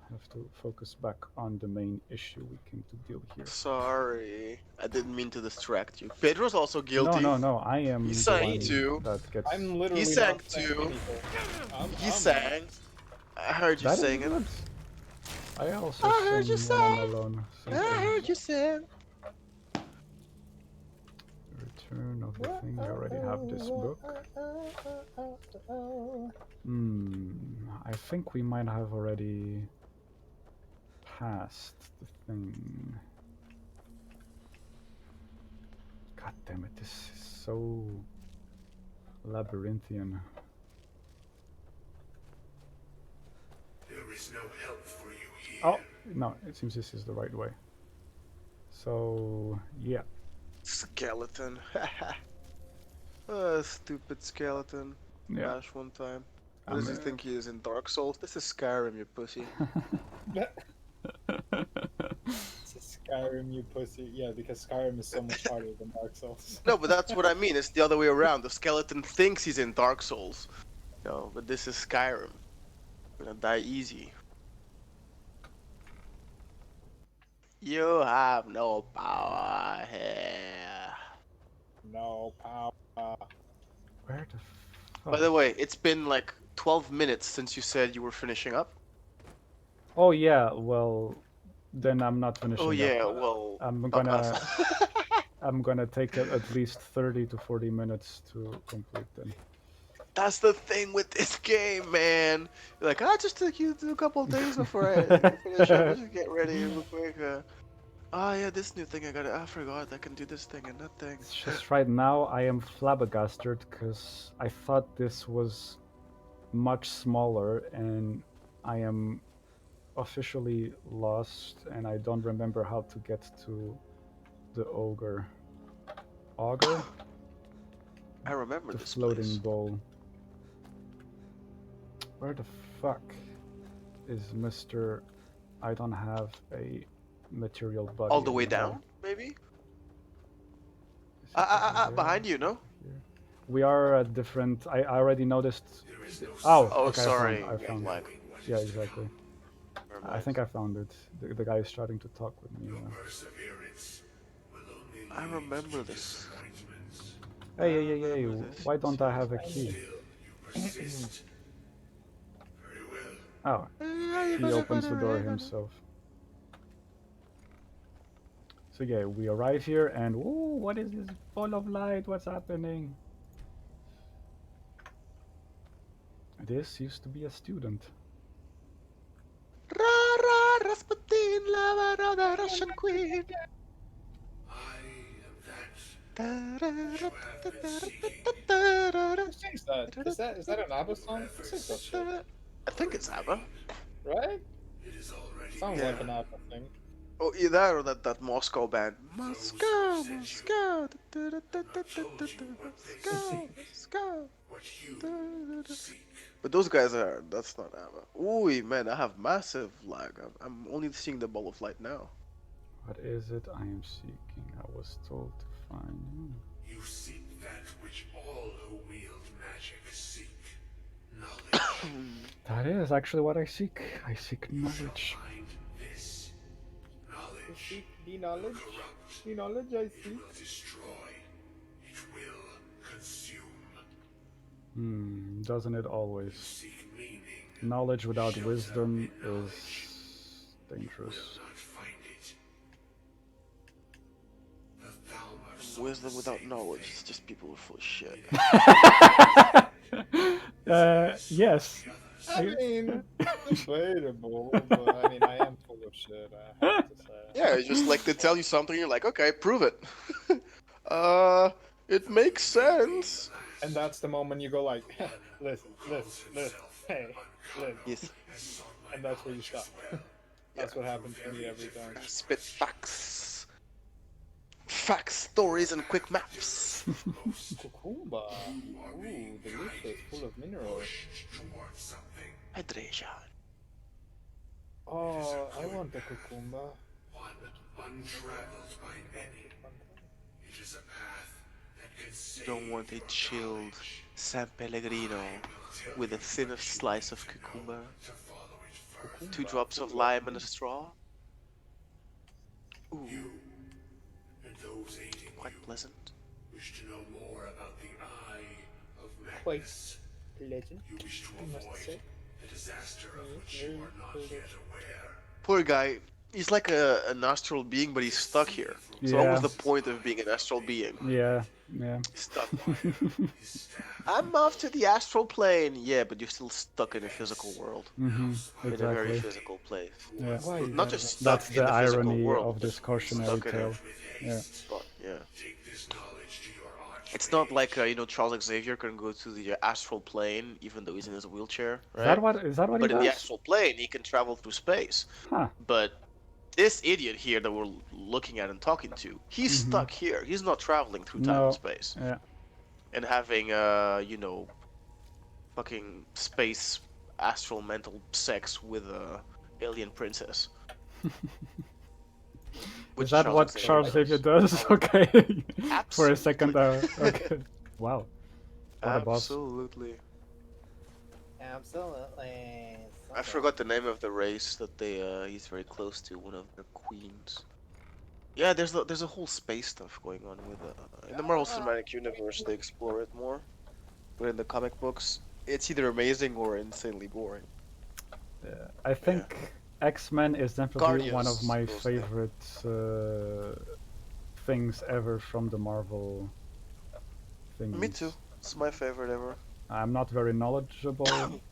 I have to focus back on the main issue we came to deal here. Sorry, I didn't mean to distract you. Pedro's also guilty. No. I am He the sang one too. that gets. I'm literally He sang not saying too. anything. He sang. I heard you That is singing. good. I also I heard you sing when I'm sing. alone. I heard you sing. Return of the thing. I already have this book. I think we might have already passed the thing. God damn it, this is so labyrinthian. There is no help for you here. Oh, no, it seems this is the right way. So, yeah. Skeleton. Stupid skeleton. Yeah. Bash one time. What does he think he is in Dark Souls? This is Skyrim, you pussy. It's a Skyrim, you pussy. Yeah, because Skyrim is so much harder than Dark Souls. No, but that's what I mean. It's the other way around. The skeleton thinks he's in Dark Souls. No, but this is Skyrim. I'm gonna die easy. You have no power here. No power. Where the fuck? By the way, it's been like 12 minutes since you said you were finishing up. Oh yeah, well, then I'm not finishing. Oh yeah, up. well, I'm not gonna us. I'm gonna take at least 30 to 40 minutes to complete them. That's the thing with this game, man. You're like, I just took you a couple of days before I finish up. Just get ready real quick. Yeah, this new thing I forgot I can do this thing and that thing. It's just right now I am flabbergasted because I thought this was much smaller and I am officially lost and I don't remember how to get to the ogre. Auger? I remember the this floating place. bowl. Where the fuck is Mr. I don't have a material body. All the way anymore. down, maybe? There? Behind you, no? Here. We are at different. I already noticed. Oh, okay, sorry. I found it. Yeah, exactly. I think I found it. The guy is starting to talk with me. I remember this. Hey, why don't I have a key? Oh, he opens the door himself. So yeah, we arrive here and ooh, what is this ball of light? What's happening? This used to be a student. Rasputin, lover of the Russian queen. Is that an ABBA song? I think it's ABBA. Right? Sounds like an ABBA thing. Oh, either or that Moscow band. Moscow. But those guys are, that's not ammo. Ooh, man, I have massive lag. I'm only seeing the ball of light now. What is it I am seeking? I was told to find. You seek that which all who wield magic seek. Knowledge. That is actually what I seek. I seek knowledge. Find this knowledge. You seek the knowledge? The knowledge I seek. It will destroy. It will consume. Doesn't it always? You seek meaning. Knowledge without wisdom is dangerous. Wisdom without knowledge is just people who are full of shit. Yes. I mean, debatable, but I mean, I am full of shit, I have to say. Yeah, it's just like they tell you something, you're like, okay, prove it. It makes sense. And that's the moment you go like, listen, hey, listen. Yes. And that's where you stop. That's what happens to me every time. Spit facts. Facts, stories, and quick maps. Cucumba. Ooh, delicious, full of minerals. Hydration. Oh, I want the cucumba. Untraveled by many. It is a path that can save. Don't want a chilled San Pellegrino with a thin slice of cucumber, 2 drops of lime and a straw. Ooh. Those aiding quite pleasant. Wish to know more about the Eye of Quite Magnus. pleasant. You wish to avoid the disaster of which you are not yet aware. Poor guy. He's like an astral being, but he's stuck here. So what was the point of being an astral being? Yeah. He's stuck. I'm off to the astral plane. Yeah, but you're still stuck in a physical world. Exactly. In a very physical place. Yeah. Not just stuck That's in the the physical irony world, of this cautionary tale. Yeah. Yeah. It's not like Charles Xavier can go to the astral plane even though he's in his wheelchair, right? Is that what But he in the does? astral plane, he can travel through space. Huh. But this idiot here that we're looking at and talking to, he's stuck here. He's not traveling through time and space. Yeah. And having, fucking space astral mental sex with a alien princess. Is that what Charles Xavier does? Okay. For a second there. Okay. Wow. What a boss. Absolutely. Absolutely. I forgot the name of the race that he's very close to, one of their queens. Yeah, there's a whole space stuff going on with in the Marvel Cinematic Universe. They explore it more, but in the comic books, it's either amazing or insanely boring. Yeah, I think X-Men is definitely one of my Guardians, favorite things ever from the Marvel things. Me too. It's my favorite ever. I'm not very knowledgeable,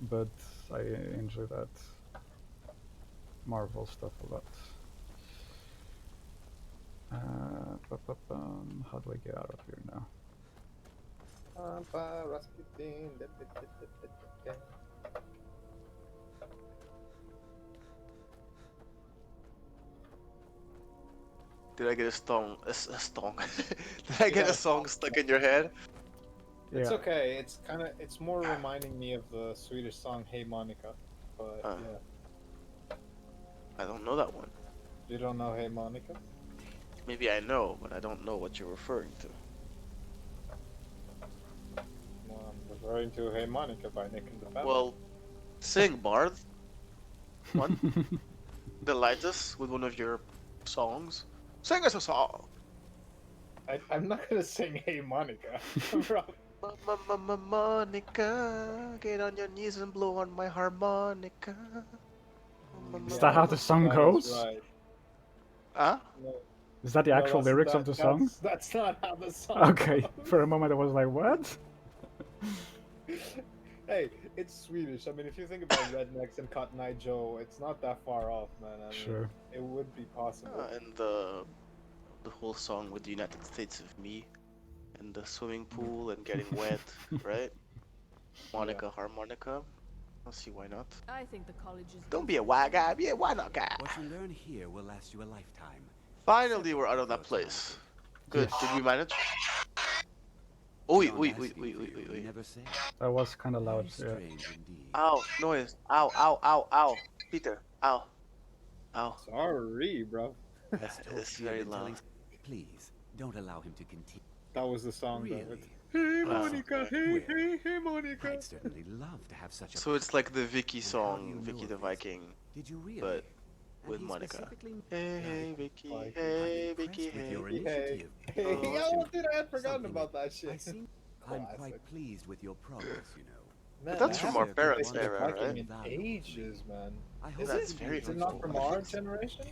but I enjoy that Marvel stuff a lot. How do I get out of here now? Did I get a song? Did I get a song stuck in your head? It's okay. It's more reminding me of the Swedish song "Hey Monica," but yeah. I don't know that one. You don't know "Hey Monica"? Maybe I know, but I don't know what you're referring to. Well, I'm referring to "Hey Monica" by Nick and the Family. Well, sing, Bard. One. Delight us with one of your songs. Sing us a song. I'm not gonna sing "Hey Monica." Monica, get on your knees and blow on my harmonica. Is that how the song goes? Right. Huh? No. Is that the actual lyrics of the song? That's not how the song Okay, goes. for a moment I was like, what? Hey, it's Swedish. I mean, if you think about Rednecks and Cotton Eye Joe, it's not that far off, man. I mean, Sure. It would be possible. And the whole song with the United States of Me, and the swimming pool and getting wet, right? Monica, harmonica. I'll see why not. I think the college is. Don't be a why guy, be a why not guy. What you learn here will last you a lifetime. Finally, we're out of that place. Good. Did we manage? Wait. That was kind of loud. Yeah. Ow, noise. Ow. Peter, ow. Ow. Sorry, bro. It's very loud. Please, don't allow him to continue. That was the song, Really? though. Hey, Monica. Well, Hey, Monica. I'd certainly love to have such a. So it's like the Vicky And how do you song, know Vicky of the this? Viking, Did you really? but And with he Monica. specifically- Hey, Vicky, Like, hey, I'm Vicky, impressed with hey. your Hey, initiative. hey, Oh, dude, I had forgotten Something about that I shit. see. I'm Classic. quite pleased with your progress, you know. Man, that's I from our haven't parents' played era, Viking right? in ages, man. I Is hope That's it? very Is it not from old. our generation?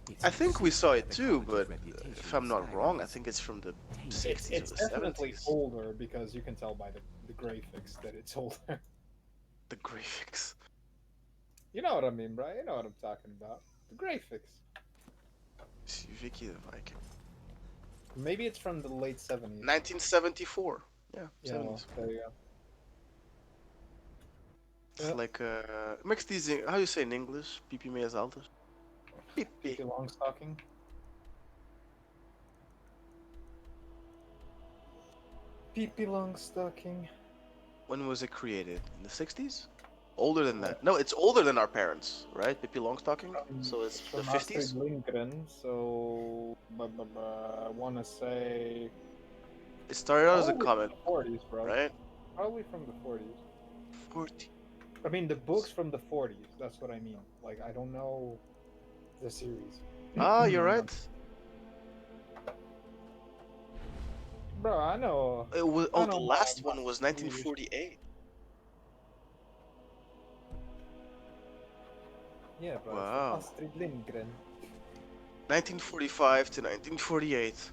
It's I think we impressive saw that it the too, college's but reputation if I'm in not Skyrim wrong, I is think it's from the tainted. 60s It's or the definitely 70s. older because you can tell by the graphics that it's older. The graphics. You know what I mean, bro? You know what I'm talking about. The graphics. See, Vicky the Viking. Maybe it's from the late 70s. 1974. Yeah, Yeah, 70s. well, there you go. It's like makes these how do you say in English? Pipi meias altas. Pipi. Long stocking. Pee long stocking. When was it created? In the 60s? Older than that? No, it's older than our parents, right? Pippi Longstocking. So it's the 50s. Lindgren, so I want to say It started out as a probably comic, from the 40s, bro. right? Probably from the 40s. 40. I mean, the books from the 40s. That's what I mean. Like, I don't know the series. Ah, you're right. Bro, I know. It was, I oh, know the my- last my one was Swedish. 1948. Yeah, bro. Wow. From Astrid Lindgren. 1945 to 1948.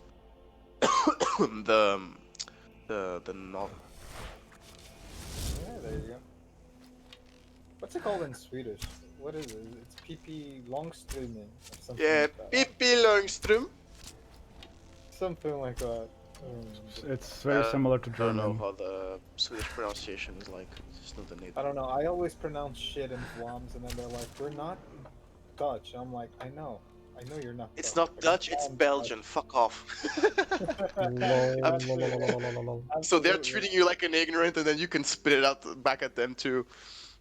the novel. Yeah, there you go. What's it called in Swedish? What is it? It's Pippi Långstrump or something Yeah, like that. Pippi Långstrump. Something like that. It's very similar to I don't know German. how the Swedish pronunciation is like. Just know the name. I don't know. I always pronounce shit in Vlaams, and then they're like, "We're not Dutch." I'm like, "I know you're not." It's Dutch. not Like, Dutch, I'm it's Dutch." Belgian. Fuck off. So they're treating you like an ignorant, and then you can spit it out back at them too.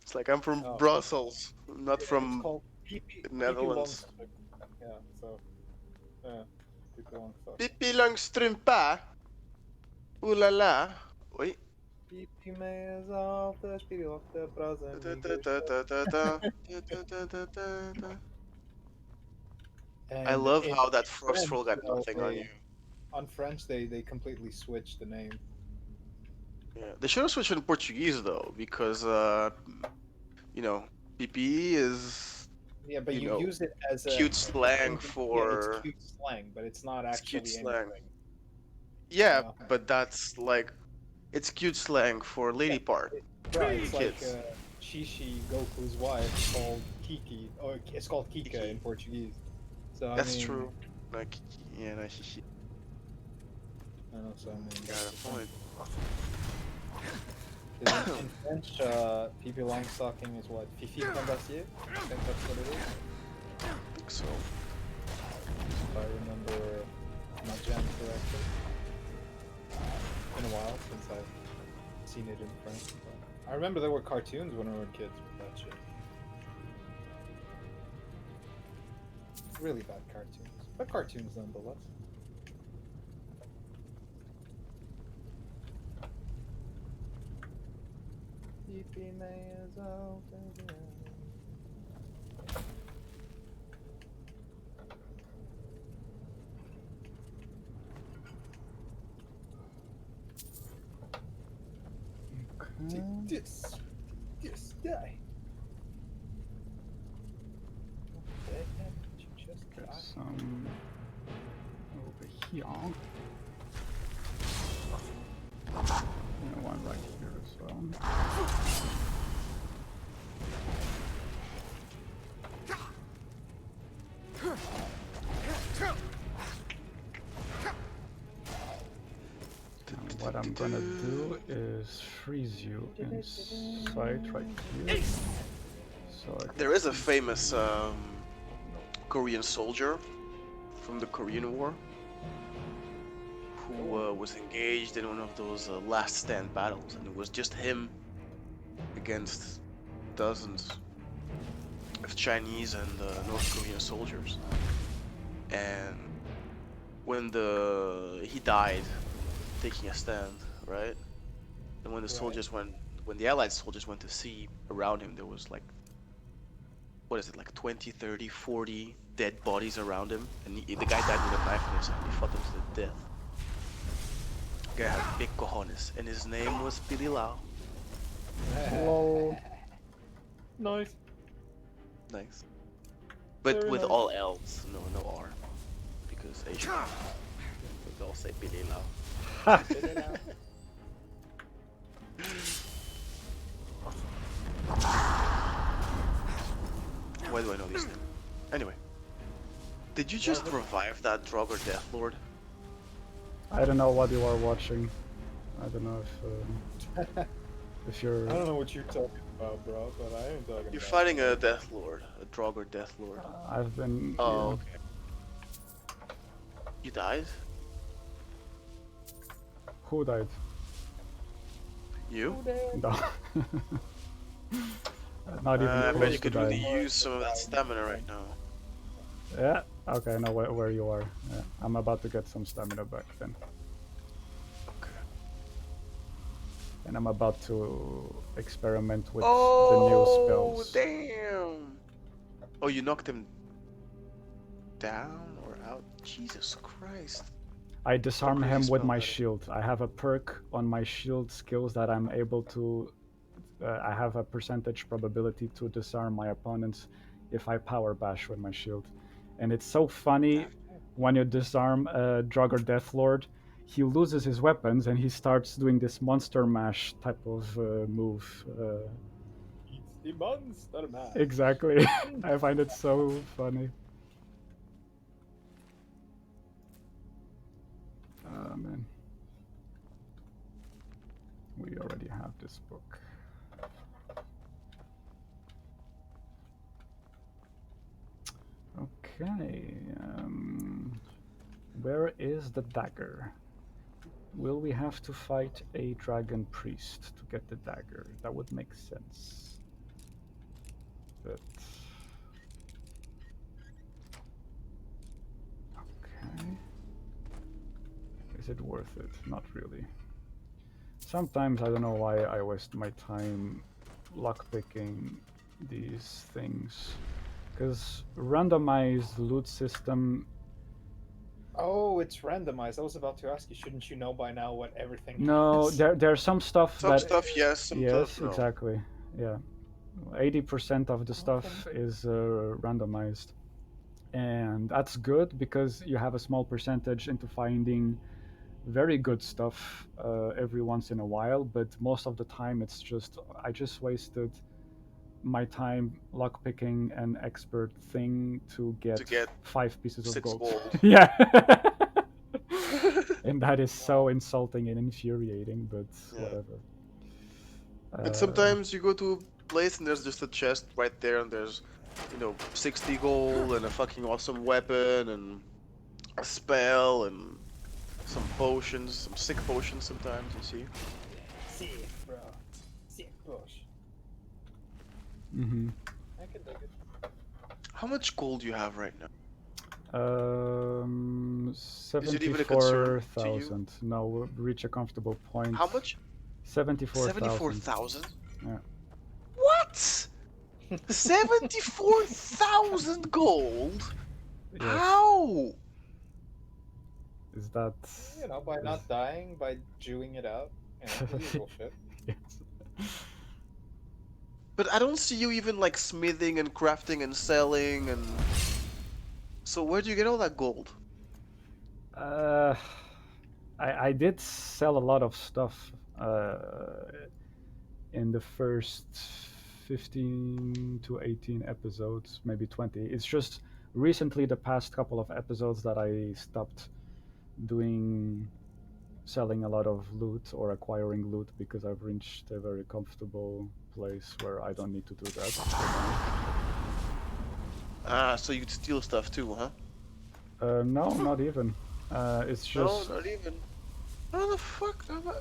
It's like I'm from Brussels, not Yeah, from it's called Pippi Netherlands. Långstrump. Yeah. So. Yeah. Pippi Långstrump. Pippi Långstrumpa. Ooh la la. Wait. Pippi med allt spyr och det brasen I love how that first roll got though, nothing on you. On French, they completely switched the name. Yeah, they should have switched in Portuguese though, because you know, pipi is Yeah, but you know, use it as a cute slang yeah, for it's cute slang, but it's not it's actually cute slang. anything. Yeah, No. but that's like it's cute slang for lady part. Right, it's like Kids. Shishi, Goku's wife, called Kiki, or it's called Kika in Portuguese. So That's I mean, true. Like yeah, no, she. I know, so I mean, Got that's a the point. thing. In French, Pippi Longstocking is what? Fifi Combassier? I think that's what it is. I think so. If I remember my jam correctly. Been a while since I've seen it in French. But I remember there were cartoons when we were kids with that shit. Really bad cartoons, but cartoons nonetheless. Take this, die. Get some over here. And one right here as well. And what I'm gonna do is freeze you inside right here. So There is a famous Korean soldier from the Korean War who was engaged in one of those last stand battles, and it was just him against dozens of Chinese and North Korean soldiers. And when he died, taking a stand, right? And when the soldiers when the Allied soldiers went to see around him, there was like, what is it, like 20, 30, 40 dead bodies around him, and the guy died with a knife in his hand. He fought them to death. The guy had big cojones, and his name was Billy Lau. Lol. Nice. Nice. But Very with nice. all L's, no R. Because Asian. We all say Billy Lau. Billy Lau. Why do I know these things? Anyway. Did you just revive that Draugr Death Lord? I don't know what you are watching. I don't know if you're. I don't know what you're talking about, bro, but I ain't talking You're about. fighting a Death Lord, a Draugr Death Lord. I've been. Oh, yeah. okay. You died? Who died? You? No. Not even I close bet you to could really dying. use some of that stamina right now. Yeah. Okay, I know where you are. Yeah. I'm about to get some stamina back then. Okay. And I'm about to experiment with Oh, the new spells. damn! Oh, you knocked him down or out? Jesus Christ. I disarm Don't him really with spell my that. shield. I have a perk on my shield skills that I'm able to. I have a percentage probability to disarm my opponents if I power bash with my shield. And it's so funny when you disarm a Draugr Deathlord, he loses his weapons and he starts doing this monster mash type of move. It's the monster man. Exactly. I find it so funny. Man. We already have this book. Okay. Where is the dagger? Will we have to fight a dragon priest to get the dagger? That would make sense. But okay. Is it worth it? Not really. Sometimes I don't know why I waste my time lockpicking these things. Because randomized loot system. Oh, it's randomized. I was about to ask you, shouldn't you know by now what everything No, is? there's some stuff Some that. stuff yes, some yes, stuff no. exactly. Yeah. 80% of the stuff is randomized. And that's good because you have a small percentage into finding very good stuff every once in a while, but most of the time it's just I just wasted my time lockpicking an expert thing to get 5 pieces of 6 gold. Yeah. And that is so insulting and infuriating, but whatever. And sometimes you go to a place and there's just a chest right there and there's, 60 gold and a fucking awesome weapon and a spell and some potions, some sick potions sometimes, you see. Sick, bro. Sick push. Mm-hmm. I can dig it. How much gold do you have right now? 74,000. No, we'll reach a comfortable point. How much? 74,000. 74,000? Yeah. What? 74,000 gold? Yes. How? Is that? By not dying, by Jewing it out. The usual shit. Yes. But I don't see you even like smithing and crafting and selling and. So where do you get all that gold? I did sell a lot of stuff in the first 15 to 18 episodes, maybe 20. It's just recently, the past couple of episodes, that I stopped selling a lot of loot or acquiring loot because I've reached a very comfortable place where I don't need to do that. So you'd steal stuff too, huh? No, not even. It's just. No, not even. How the fuck am I?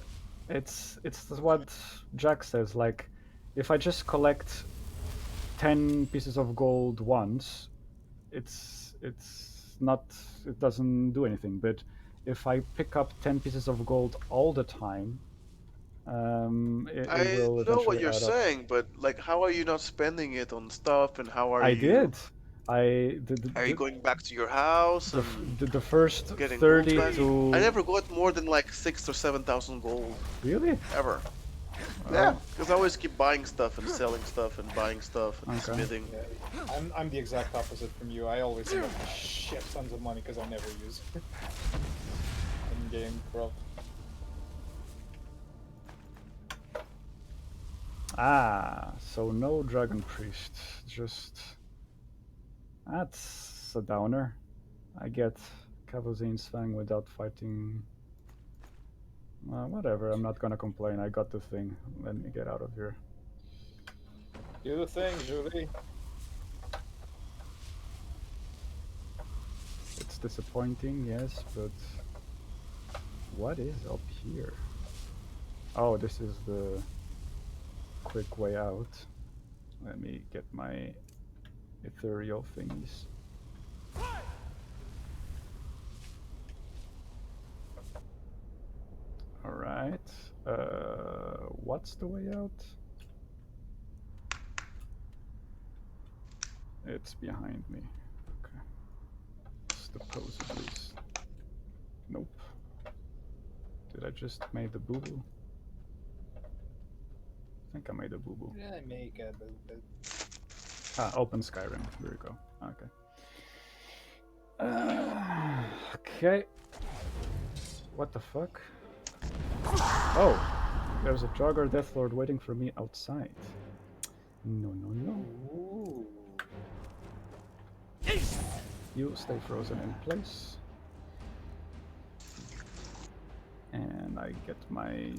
It's what Jack says. Like, if I just collect 10 pieces of gold once, it's not, it doesn't do anything. But if I pick up 10 pieces of gold all the time, it I will know what eventually you're add up. saying, but like, how are you not spending it on stuff? And how are I you? did. Are you going back to your house and the first getting gold 30 back? to... I never got more than like 6,000 or 7,000 gold. Really? Ever. Yeah, because I always keep buying stuff and selling stuff and buying stuff and smithing. Yeah, I'm the exact opposite from you. I always spend shit tons of money because I never use it. In-game growth. Ah, so no Dragon Priest. Just... That's a downer. I get Kavazin's Fang without fighting... whatever, I'm not gonna complain. I got the thing. Let me get out of here. Do the thing, Julie. It's disappointing, yes, but... What is up here? Oh, this is the quick way out. Let me get my ethereal thingies. Alright. What's the way out? It's behind me. Okay. Supposedly. Nope. Did I just made the boo-boo? I think I made a boo-boo. Yeah, make a boo-boo. Ah, open Skyrim. Here we go. Okay. Okay. What the fuck? Oh! There's a Jogger Deathlord waiting for me outside. No, no, no. Ooh. You stay frozen in place. And I get my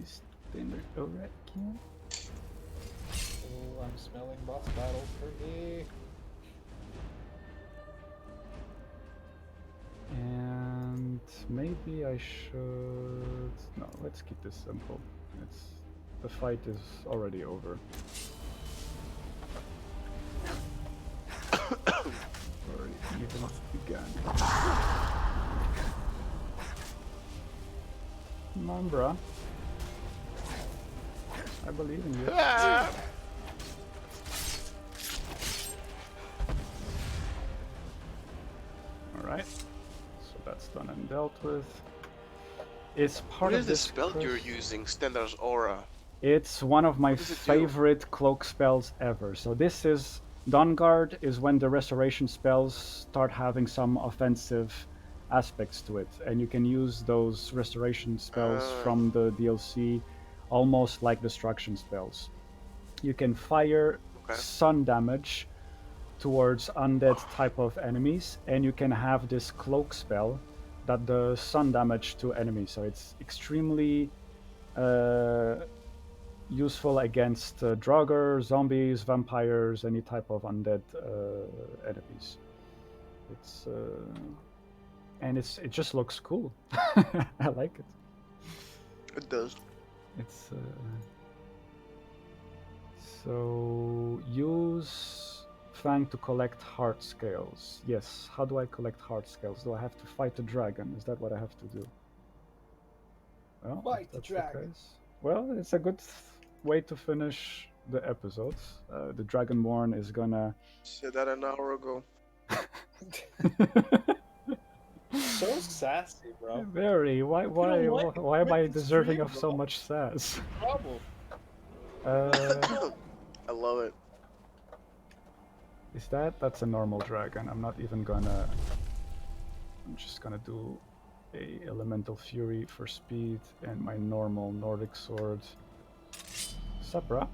standard again. Oh, I'm smelling boss battle for me. And maybe I should... No, let's keep this simple. The fight is already over. Already even begun. Come on, bruh. I believe in you. Alright. So that's done and dealt with. It's part What of is the this spell you're using? Stendar's Aura. It's one of my does it do? favorite cloak spells ever. So this is... Dawnguard is when the restoration spells start having some offensive aspects to it. And you can use those restoration spells from the DLC almost like destruction spells. You can fire sun damage towards undead type of enemies, and you can have this cloak spell that does sun damage to enemies. So it's extremely useful against Draugr, zombies, vampires, any type of undead enemies. It's and it just looks cool. I like it. It does. It's so use Fang to collect heart scales. Yes. How do I collect heart scales? Do I have to fight a dragon? Is that what I have to do? Well, Fight the dragon. Well, it's a good way to finish the episode. The Dragonborn is gonna... Said that an hour ago. So sassy, bro. Very. Why am I deserving of so much sass? Trouble. I love it. Is that's a normal dragon? I'm not even gonna... I'm just gonna do a Elemental Fury for speed and my normal Nordic sword. Supra.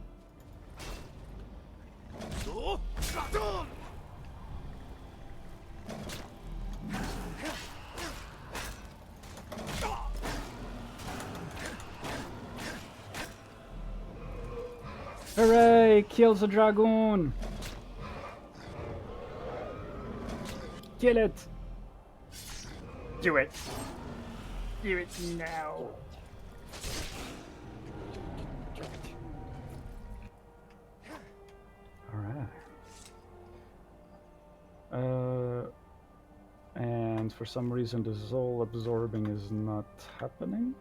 Hooray! Kills a dragoon! Kill it! Do it! Do it now! and for some reason the soul absorbing is not happening.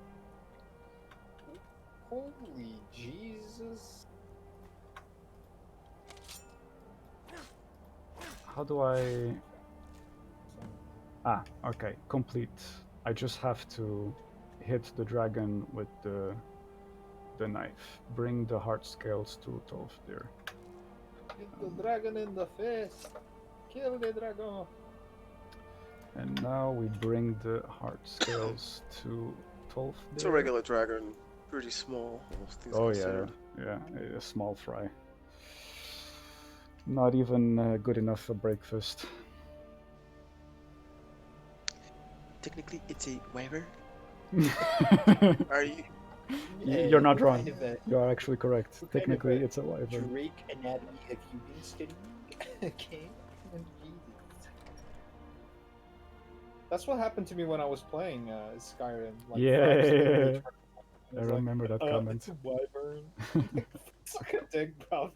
Holy Jesus. How do I... Ah, okay, complete. I just have to hit the dragon with the knife. Bring the heart scales to Tolfdir. Hit the dragon in the face. Kill the dragon. And now we bring the heart scales to Tolfdir. It's a regular dragon. Pretty small, all things considered. Yeah, a small fry. Not even good enough for breakfast. Technically, it's a wyvern. Are you? You're not wrong. You are actually correct. What Technically, kind of it's a wyvern. Drake anatomy have you been studying? Okay. That's what happened to me when I was playing Skyrim. Like, Yeah, I was remember that comment. It's a wyvern. Suck a dick, bro.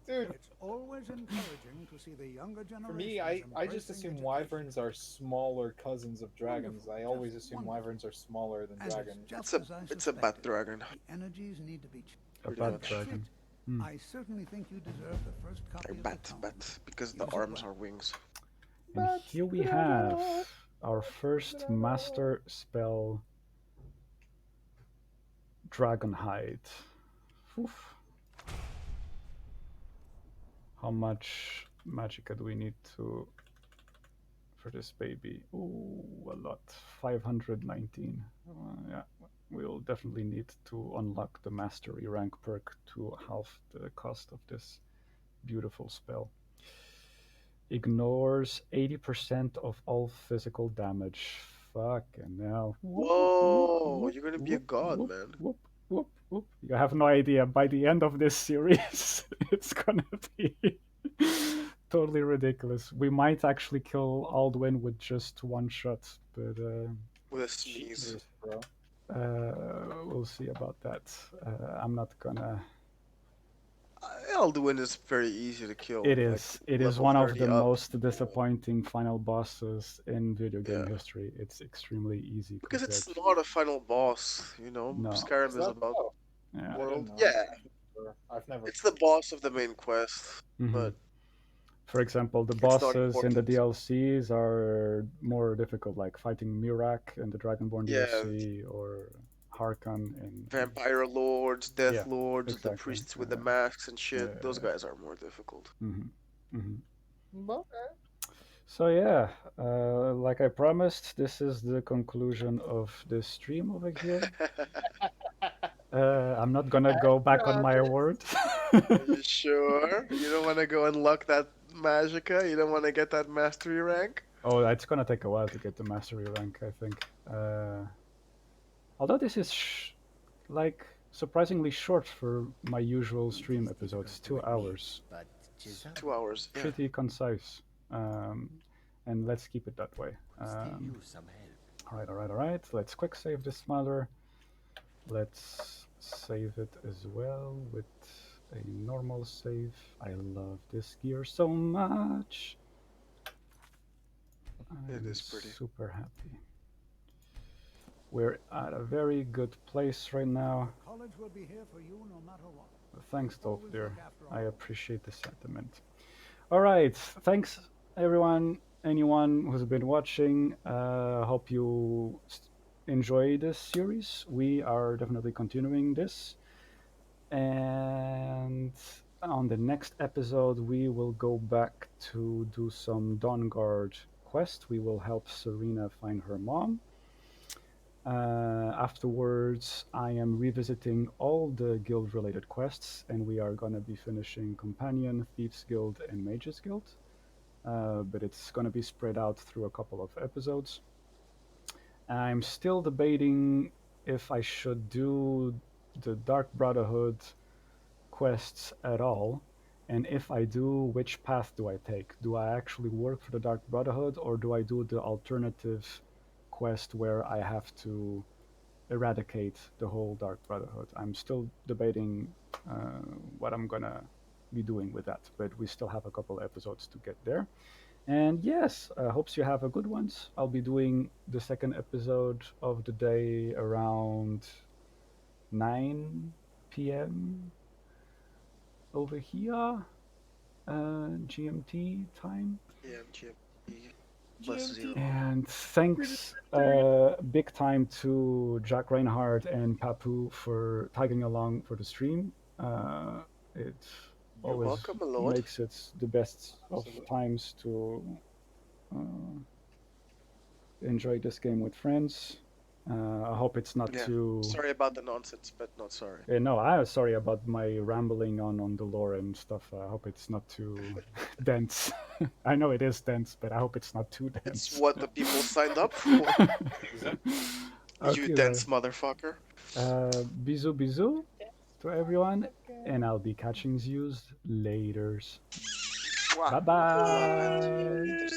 Dude, It's always encouraging to see the younger generation. for me, I just assume wyverns are smaller cousins of dragons. I always assume wyverns are smaller than dragons. It's a bat dragon. The energies need to be. A bat dragon. I certainly think you deserve the first copy of the Bat, because the arms are wings. And here we have our first master spell, Dragonhide. Oof. How much magicka do we need to for this baby? Ooh, a lot. 519. Yeah, we'll definitely need to unlock the mastery rank perk to half the cost of this beautiful spell. Ignores 80% of all physical damage. Fucking hell. Whoa, you're gonna be a god, man. Whoop, whoop, whoop. You have no idea. By the end of this series, it's gonna be totally ridiculous. We might actually kill Alduin with just one shot, but with a sneeze, bro. We'll see about that. I'm not gonna. Alduin is very easy to kill. It is. Like, it is level one of 30 the up. most disappointing final bosses in video game history. It's extremely easy. Because it's compared not a final boss, you know. No. Skyrim Is is that about so? Yeah. world. I didn't know. Yeah, I've never. it's the boss of the main quest, Mhm. but For example, the It's not bosses in the important. DLCs are more difficult, like fighting Mirak in the Dragonborn Yeah. DLC or Harkon in vampire lords, death Yeah, lords, the exactly, priests with the yeah. masks and shit. Yeah, Those yeah. guys are more difficult. Okay. So yeah, like I promised, this is the conclusion of this stream over here. I'm not gonna go back on my word. Are you sure? You don't want to go unlock that magicka? You don't want to get that mastery rank? Oh, it's gonna take a while to get the mastery rank, I think. Although this is like surprisingly short for my usual stream episodes, 2 hours. It's 2 hours. Yeah. Pretty concise, and let's keep it that way. All right. Let's quick save this mother. Let's save it as well with a normal save. I love this gear so much. It is pretty. Super happy. We're at a very good place right now. College will be here for you no matter what. Thanks, Dolph, I appreciate the sentiment. All right, thanks everyone, anyone who's been watching. Hope you enjoy this series. We are definitely continuing this, and on the next episode, we will go back to do some Dawnguard quest. We will help Serena find her mom. Afterwards, I am revisiting all the guild-related quests, and we are going to be finishing Companion, Thieves Guild, and Mages Guild. But it's going to be spread out through a couple of episodes. I'm still debating if I should do the Dark Brotherhood quests at all, and if I do, which path do I take? Do I actually work for the Dark Brotherhood, or do I do the alternative quest where I have to eradicate the whole Dark Brotherhood? I'm still debating what I'm gonna be doing with that, but we still have a couple episodes to get there. And yes, hopes you have a good ones. I'll be doing the second episode of the day around 9 p.m. over here, GMT time. Yeah, GMT. Plus zero. And thanks big time to Jack Reinhardt and Papu for tagging along for the stream. It You're always welcome, my lord. makes it the best of times to enjoy this game with friends. I hope it's not Yeah. too. Sorry about the nonsense, but not sorry. No, I'm sorry about my rambling on the lore and stuff. I hope it's not too dense. I know it is dense, but I hope it's not too dense. It's what the people signed up for. Okay, You dense motherfucker. Bisous, bisous to everyone, and I'll be catching yous laters. Wow. Bye bye.